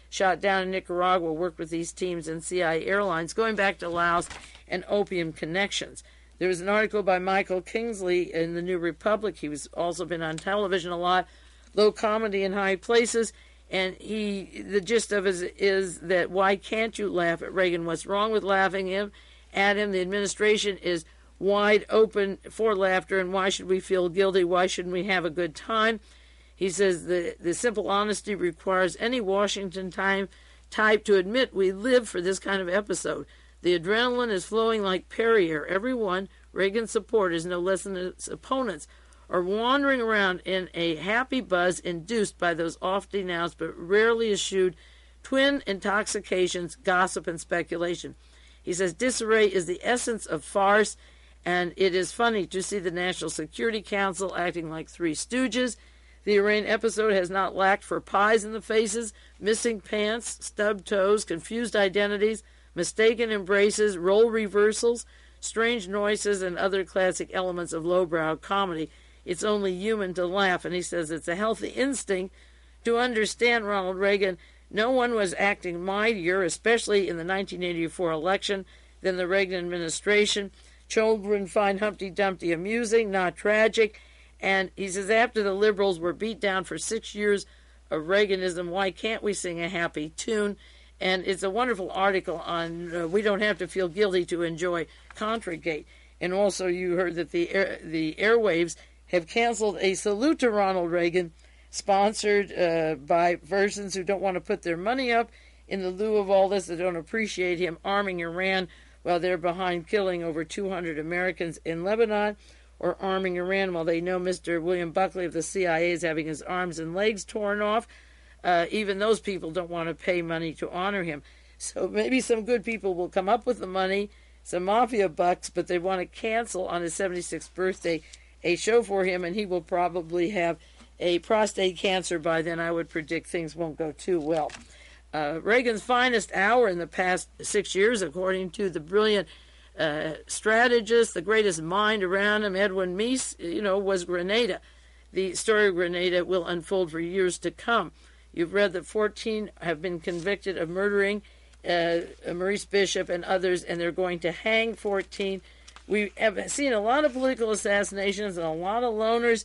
shot down in Nicaragua, worked with these teams and CIA airlines, going back to Laos and opium connections. There was an article by Michael Kingsley in the New Republic. He was also been on television a lot, low comedy in high places, and the gist of it is that why can't you laugh at Reagan? What's wrong with laughing at him? The administration is wide open for laughter, and why should we feel guilty? Why shouldn't we have a good time? He says the simple honesty requires any Washington type to admit we live for this kind of episode. The adrenaline is flowing like Perrier. Everyone, Reagan supporters no less than its opponents, are wandering around in a happy buzz induced by those oft-denounced but rarely eschewed twin intoxications, gossip, and speculation. He says disarray is the essence of farce, and it is funny to see the National Security Council acting like three stooges. The Iran episode has not lacked for pies in the faces, missing pants, stubbed toes, confused identities, mistaken embraces, role reversals, strange noises, and other classic elements of lowbrow comedy. It's only human to laugh, and he says it's a healthy instinct to understand Ronald Reagan. No one was acting mightier, especially in the 1984 election, than the Reagan administration. Children find Humpty Dumpty amusing, not tragic. And he says after the liberals were beat down for 6 years of Reaganism, why can't we sing a happy tune? And it's a wonderful article on we don't have to feel guilty to enjoy Contra-Gate. And also you heard that the airwaves have canceled a salute to Ronald Reagan, sponsored by persons who don't want to put their money up in the lieu of all this, that don't appreciate him arming Iran while they're behind killing over 200 Americans in Lebanon, or arming Iran while they know Mr. William Buckley of the CIA is having his arms and legs torn off. Even those people don't want to pay money to honor him. So maybe some good people will come up with the money, some mafia bucks, but they want to cancel on his 76th birthday a show for him, and he will probably have a prostate cancer by then. I would predict things won't go too well. Reagan's finest hour in the past 6 years, according to the brilliant strategist, the greatest mind around him, Edwin Meese, was Grenada. The story of Grenada will unfold for years to come. You've read that 14 have been convicted of murdering Maurice Bishop and others, and they're going to hang 14. We have seen a lot of political assassinations and a lot of loners.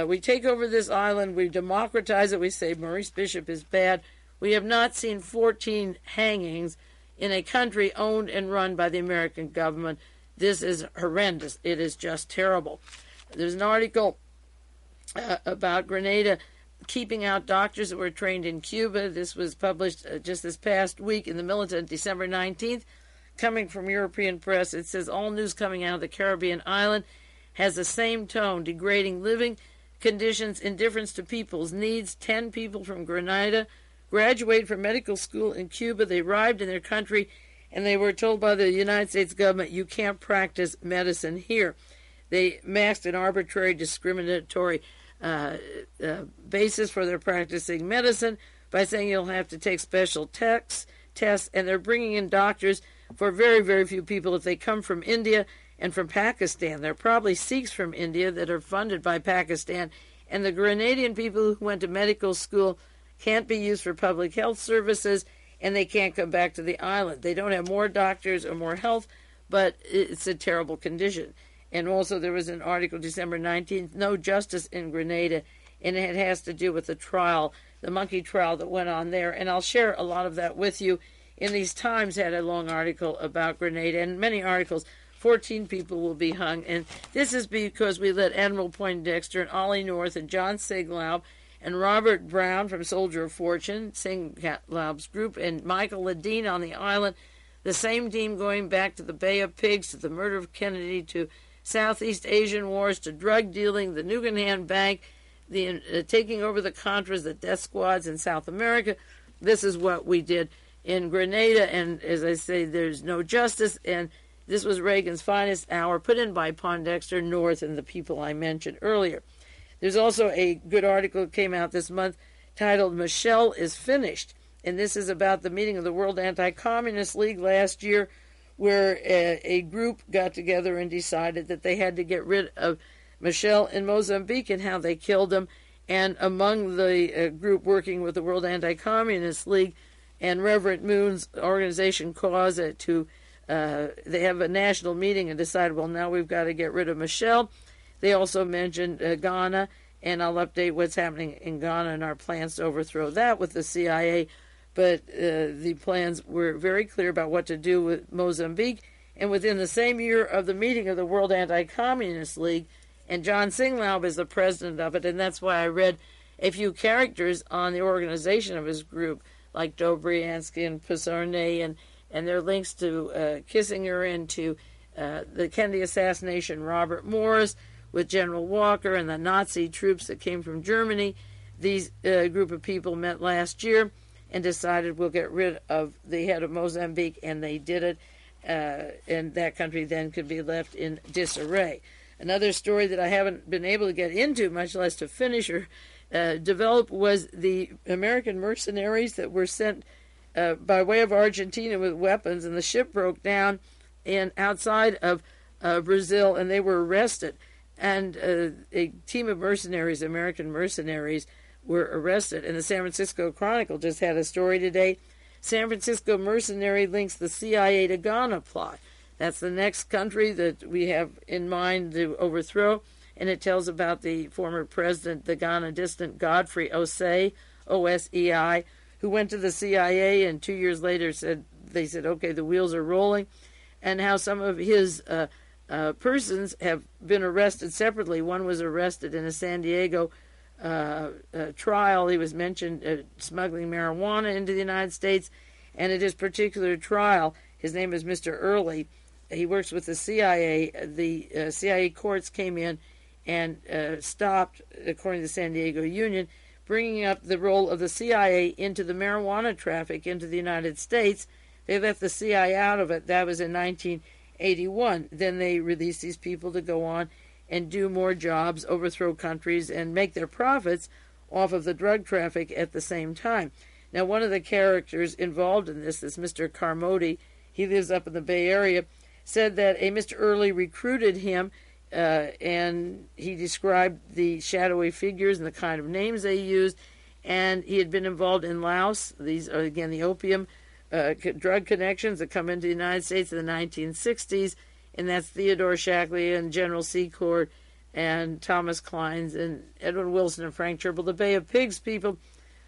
We take over this island, we democratize it, we say Maurice Bishop is bad. We have not seen 14 hangings in a country owned and run by the American government. This is horrendous. It is just terrible. There's an article about Grenada keeping out doctors that were trained in Cuba. This was published just this past week in the Militant, December 19th. Coming from European press, it says all news coming out of the Caribbean island has the same tone, degrading living conditions, indifference to people's needs. 10 people from Grenada graduated from medical school in Cuba. They arrived in their country, and they were told by the United States government, you can't practice medicine here. They masked an arbitrary, discriminatory basis for their practicing medicine by saying you'll have to take special tests, and they're bringing in doctors for very, very few people if they come from India and from Pakistan. There are probably Sikhs from India that are funded by Pakistan, and the Grenadian people who went to medical school can't be used for public health services, and they can't come back to the island. They don't have more doctors or more health, but it's a terrible condition. And also there was an article December 19th, No Justice in Grenada, and it has to do with the trial, the monkey trial that went on there. And I'll share a lot of that with you. In these Times had a long article about Grenada, and many articles. 14 people will be hung, and this is because we let Admiral Poindexter and Ollie North and John SINGLAUB and Robert Brown from Soldier of Fortune, SINGLAUB's group, and Michael Ledeen on the island, the same team going back to the Bay of Pigs, to the murder of Kennedy, to Southeast Asian wars, to drug dealing, the Nugan Bank, the taking over the Contras, the death squads in South America. This is what we did in Grenada, and as I say, there's no justice, and this was Reagan's finest hour, put in by Poindexter, North, and the people I mentioned earlier. There's also a good article that came out this month titled Michelle is Finished, and this is about the meeting of the World Anti-Communist League last year, where a group got together and decided that they had to get rid of Michel in Mozambique and how they killed him. And among the group working with the World Anti-Communist League and Reverend Moon's organization Cause to they have a national meeting and decide, well, now we've got to get rid of Michel. They also mentioned Ghana, and I'll update what's happening in Ghana and our plans to overthrow that with the CIA. But the plans were very clear about what to do with Mozambique. And within the same year of the meeting of the World Anti-Communist League, and John Singlaub is the president of it, and that's why I read a few characters on the organization of his group, like Dobriansky and Pizarnik, and their links to Kissinger and to the Kennedy assassination, Robert Morris, with General Walker and the Nazi troops that came from Germany. These group of people met last year and decided we'll get rid of the head of Mozambique, and they did it, and that country then could be left in disarray. Another story that I haven't been able to get into, much less to finish or develop, was the American mercenaries that were sent by way of Argentina with weapons, and the ship broke down outside of Brazil, and they were arrested. And a team of mercenaries, American mercenaries, were arrested. And the San Francisco Chronicle just had a story today. San Francisco mercenary links the CIA to Ghana plot. That's the next country that we have in mind to overthrow, and it tells about the former president, the Ghana dissident Godfrey Osei, O-S-E-I, who went to the CIA and 2 years later they said, okay, the wheels are rolling, and how some of his persons have been arrested separately. One was arrested in a San Diego trial. He was mentioned smuggling marijuana into the United States, and at his particular trial, his name is Mr. Early. He works with the CIA. The CIA courts came in and stopped, according to the San Diego Union, bringing up the role of the CIA into the marijuana traffic into the United States. They left the CIA out of it. That was in 1981. Then they released these people to go on and do more jobs, overthrow countries, and make their profits off of the drug traffic at the same time. Now, one of the characters involved in this Mr. Carmody. He lives up in the Bay Area, said that a Mr. Early recruited him, and he described the shadowy figures and the kind of names they used, and he had been involved in Laos. These are, again, the opium drug connections that come into the United States in the 1960s, and that's Theodore Shackley and General Secord and Thomas Kleins and Edwin Wilson and Frank Churchill, the Bay of Pigs people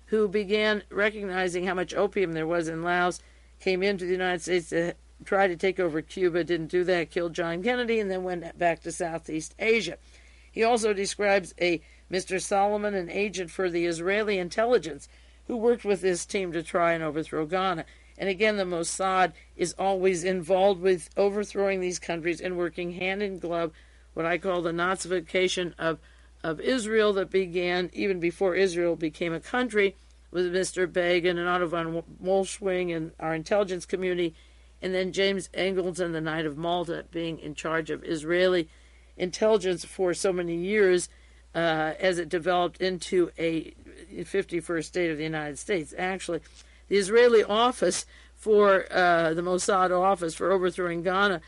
who began recognizing how much opium there was in Laos, came into the United States to try to take over Cuba, didn't do that, killed John Kennedy, and then went back to Southeast Asia. He also describes a Mr. Solomon, an agent for the Israeli intelligence, who worked with this team to try and overthrow Ghana. And again, the Mossad is always involved with overthrowing these countries and working hand in glove, what I call the Nazification of Israel that began even before Israel became a country, with Mr. Begin and Otto von Bolschwing and our intelligence community, and then James Engels and the Knight of Malta being in charge of Israeli intelligence for so many years as it developed into a 51st state of the United States. Actually, the Israeli office for the Mossad office for overthrowing Ghana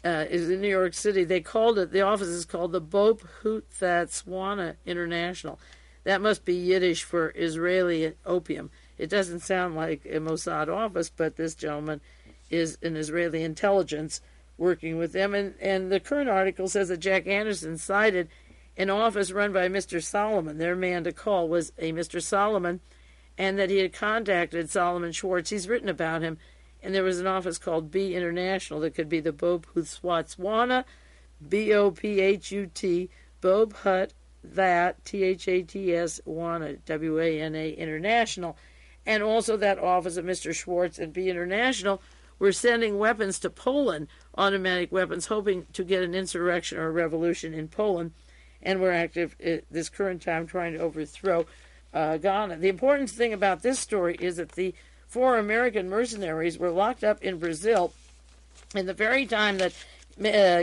is in New York City. They called it, the office is called the Bob Huthatswana International. That must be Yiddish for Israeli opium. It doesn't sound like a Mossad office, but this gentleman is an Israeli intelligence working with them. And the current article says that Jack Anderson cited an office run by Mr. Solomon. Their man to call was a Mr. Solomon, and that he had contacted Solomon Schwartz. He's written about him. And there was an office called B International that could be the Bob Huthatswana, B-O-P-H-U-T, Bob Hut, that, T-H-A-T-S, Wana, W-A-N-A, International. And also that office of Mr. Schwartz and B International were sending weapons to Poland, automatic weapons, hoping to get an insurrection or a revolution in Poland, and were active at this current time trying to overthrow Ghana. The important thing about this story is that the 4 American mercenaries were locked up in Brazil in the very time that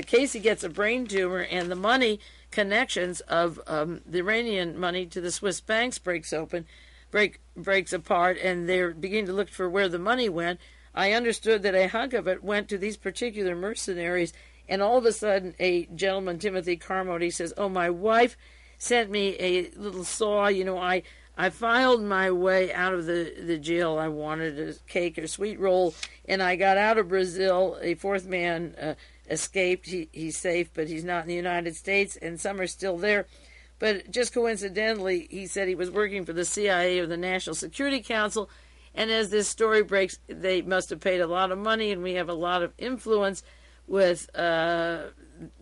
Casey gets a brain tumor and the money connections of the Iranian money to the Swiss banks breaks apart, and they're beginning to look for where the money went. I understood that a hunk of it went to these particular mercenaries And all of a sudden, a gentleman, Timothy Carmody, says, "Oh, my wife sent me a little saw. You know, I filed my way out of the jail. I wanted a cake or sweet roll, and I got out of Brazil. A fourth man escaped. He's safe, but he's not in the United States, and some are still there. But just coincidentally, he said he was working for the CIA or the National Security Council, and as this story breaks, they must have paid a lot of money, and we have a lot of influence with Mr.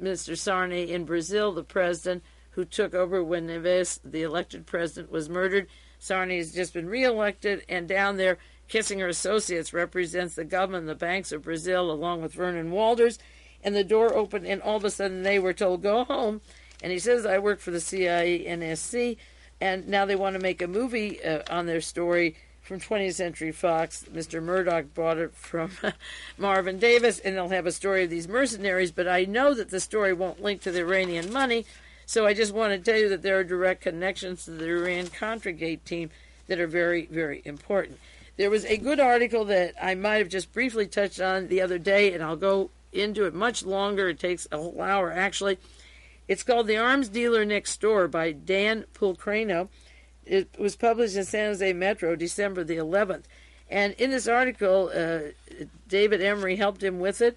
Sarney in Brazil, the president, who took over when Neves, the elected president, was murdered. Sarney has just been reelected, and down there, Kissinger Associates represents the government and the banks of Brazil, along with Vernon Walters, and the door opened, and all of a sudden they were told, go home. And he says, I work for the CIA NSC, and now they want to make a movie on their story from 20th Century Fox. Mr. Murdoch bought it from Marvin Davis, and they'll have a story of these mercenaries, but I know that the story won't link to the Iranian money, so I just want to tell you that there are direct connections to the Iran-Contra-Gate team that are very, very important. There was a good article that I might have just briefly touched on the other day, and I'll go into it much longer. It takes a whole hour, actually. It's called The Arms Dealer Next Door by Dan Pulcrano. It was published in San Jose Metro, December the 11th. And in this article, David Emery helped him with it.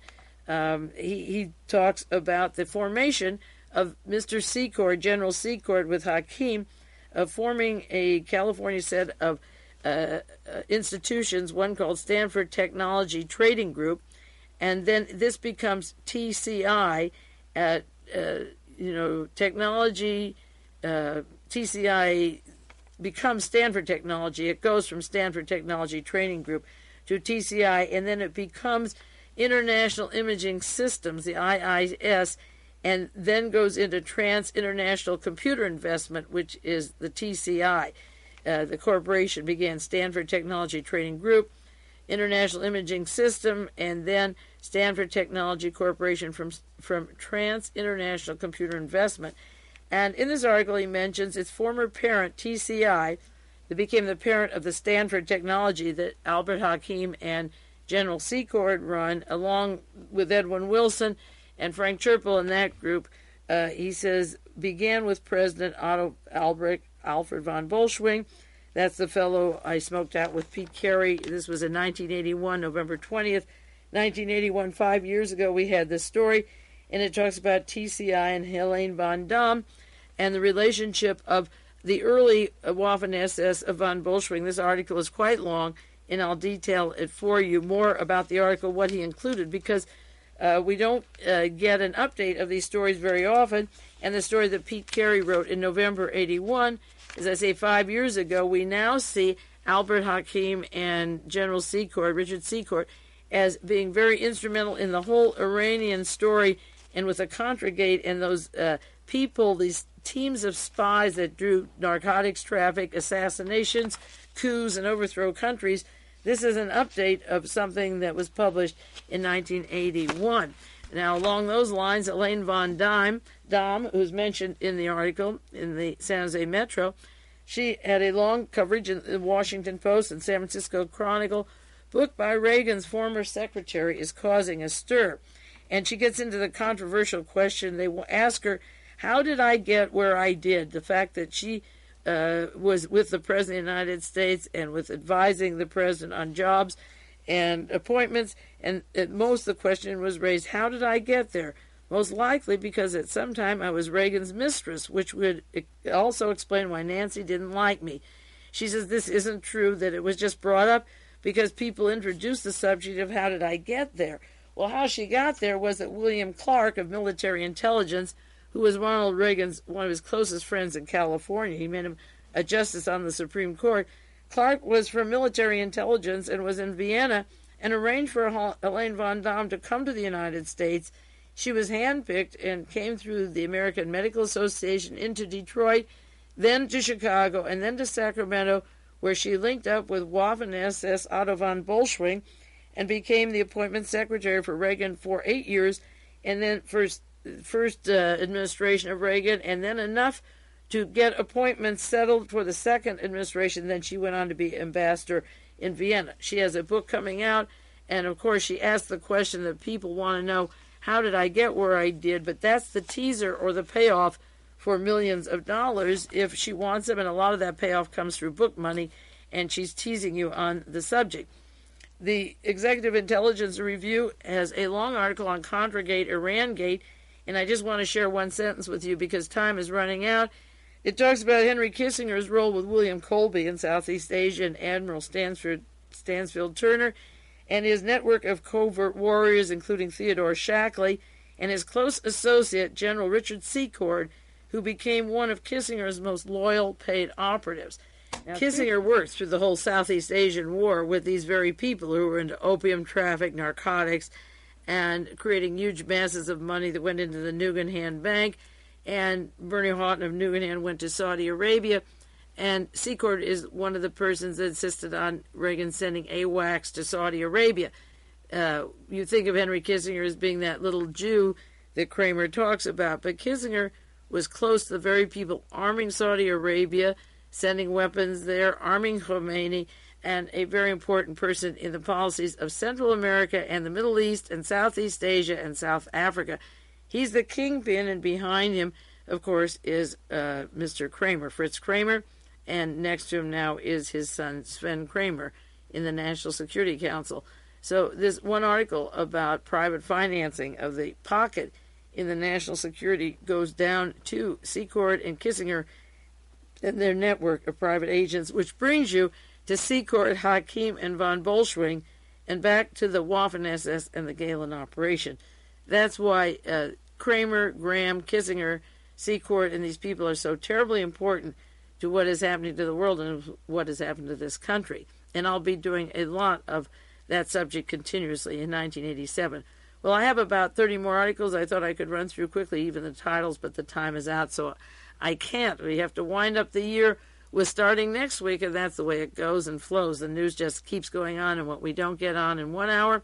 He talks about the formation of Mr. Secord, General Secord, with Hakim, of forming a California set of institutions, one called Stanford Technology Trading Group, and then this becomes TCI, technology, TCI becomes Stanford Technology. It goes from Stanford Technology Training Group to TCI, and then it becomes International Imaging Systems, the IIS, and then goes into Trans-International Computer Investment, which is the TCI. The corporation began Stanford Technology Training Group, International Imaging System, and then Stanford Technology Corporation from Trans-International Computer Investment. And in this article, he mentions its former parent, TCI, that became the parent of the Stanford Technology that Albert Hakim and General Secord run, along with Edwin Wilson and Frank Churchill in that group. He says, began with President Alfred von Bolschwing. That's the fellow I smoked out with Pete Carey. This was in 1981, November 20th. 1981, 5 years ago, we had this story, and it talks about TCI and Helene von Damm and the relationship of the early Waffen-SS of von Bolschwing. This article is quite long, and I'll detail it for you more about the article, what he included, because we don't get an update of these stories very often. And the story that Pete Carey wrote in November 81, as I say, 5 years ago, we now see Albert Hakim and General Secord, Richard Secord, as being very instrumental in the whole Iranian story, and with the Contra-Gate and those people, these teams of spies that drew narcotics traffic, assassinations, coups, and overthrow countries. This is an update of something that was published in 1981. Now, along those lines, Helene von Damm, who's mentioned in the article in the San Jose Metro, she had a long coverage in the Washington Post and San Francisco Chronicle. Book by Reagan's former secretary is causing a stir. And she gets into the controversial question. They will ask her, how did I get where I did? The fact that she was with the President of the United States and with advising the President on jobs and appointments. And at most the question was raised, how did I get there? Most likely because at some time I was Reagan's mistress, which would also explain why Nancy didn't like me. She says this isn't true, that it was just brought up because people introduced the subject of how did I get there. Well, how she got there was that William Clark of Military Intelligence, who was Ronald Reagan's one of his closest friends in California, he made him a justice on the Supreme Court. Clark was from Military Intelligence and was in Vienna and arranged for Helene von Damm to come to the United States. She was handpicked and came through the American Medical Association into Detroit, then to Chicago, and then to Sacramento, where she linked up with Waffen-SS Otto von Bolschwing and became the appointment secretary for Reagan for 8 years, and then first administration of Reagan, and then enough to get appointments settled for the second administration. Then she went on to be ambassador in Vienna. She has a book coming out, and of course she asked the question that people want to know, how did I get where I did, but that's the teaser or the payoff for millions of dollars if she wants them, and a lot of that payoff comes through book money, and she's teasing you on the subject. The Executive Intelligence Review has a long article on Contra-Iran-Reagangate, and I just want to share one sentence with you because time is running out. It talks about Henry Kissinger's role with William Colby in Southeast Asia and Admiral Stansfield Turner, and his network of covert warriors, including Theodore Shackley, and his close associate, General Richard Secord, who became one of Kissinger's most loyal paid operatives. Now, Kissinger worked through the whole Southeast Asian war with these very people who were into opium traffic, narcotics, and creating huge masses of money that went into the Nugan Bank. And Bernie Houghton of Nugan went to Saudi Arabia. And Secord is one of the persons that insisted on Reagan sending AWACS to Saudi Arabia. You think of Henry Kissinger as being that little Jew that Kramer talks about, but Kissinger was close to the very people arming Saudi Arabia, sending weapons there, arming Khomeini, and a very important person in the policies of Central America and the Middle East and Southeast Asia and South Africa. He's the kingpin, and behind him, of course, is Mr. Kramer, Fritz Kramer, and next to him now is his son Sven Kramer in the National Security Council. So this one article about private financing of the pocket in the national security goes down to Secord and Kissinger and their network of private agents, which brings you to Secord, Hakim, and von Bolschwing, and back to the Waffen-SS and the Galen operation. That's why Kramer, Graham, Kissinger, Secord, and these people are so terribly important to what is happening to the world and what has happened to this country. And I'll be doing a lot of that subject continuously in 1987. Well, I have about 30 more articles. I thought I could run through quickly even the titles, but the time is out, so I can't. We have to wind up the year with starting next week, and that's the way it goes and flows. The news just keeps going on, and what we don't get on in 1 hour,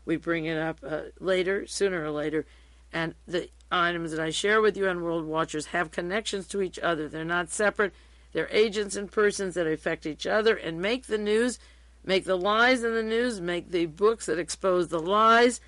we bring it up later, sooner or later. And the items that I share with you on World Watchers have connections to each other. They're not separate. They're agents and persons that affect each other and make the news, make the lies in the news, make the books that expose the lies,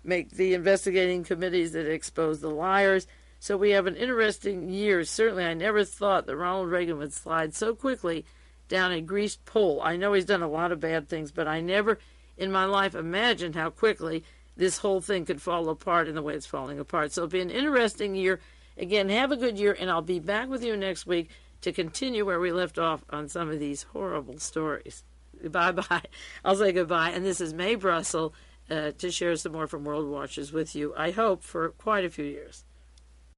make the investigating committees that expose the liars. So we have an interesting year. Certainly, I never thought that Ronald Reagan would slide so quickly down a greased pole. I know he's done a lot of bad things, but I never in my life imagined how quickly this whole thing could fall apart in the way it's falling apart. So it'll be an interesting year. Again, have a good year, and I'll be back with you next week to continue where we left off on some of these horrible stories. Bye-bye. I'll say goodbye. And this is Mae Brussell to share some more from World Watchers with you, I hope, for quite a few years.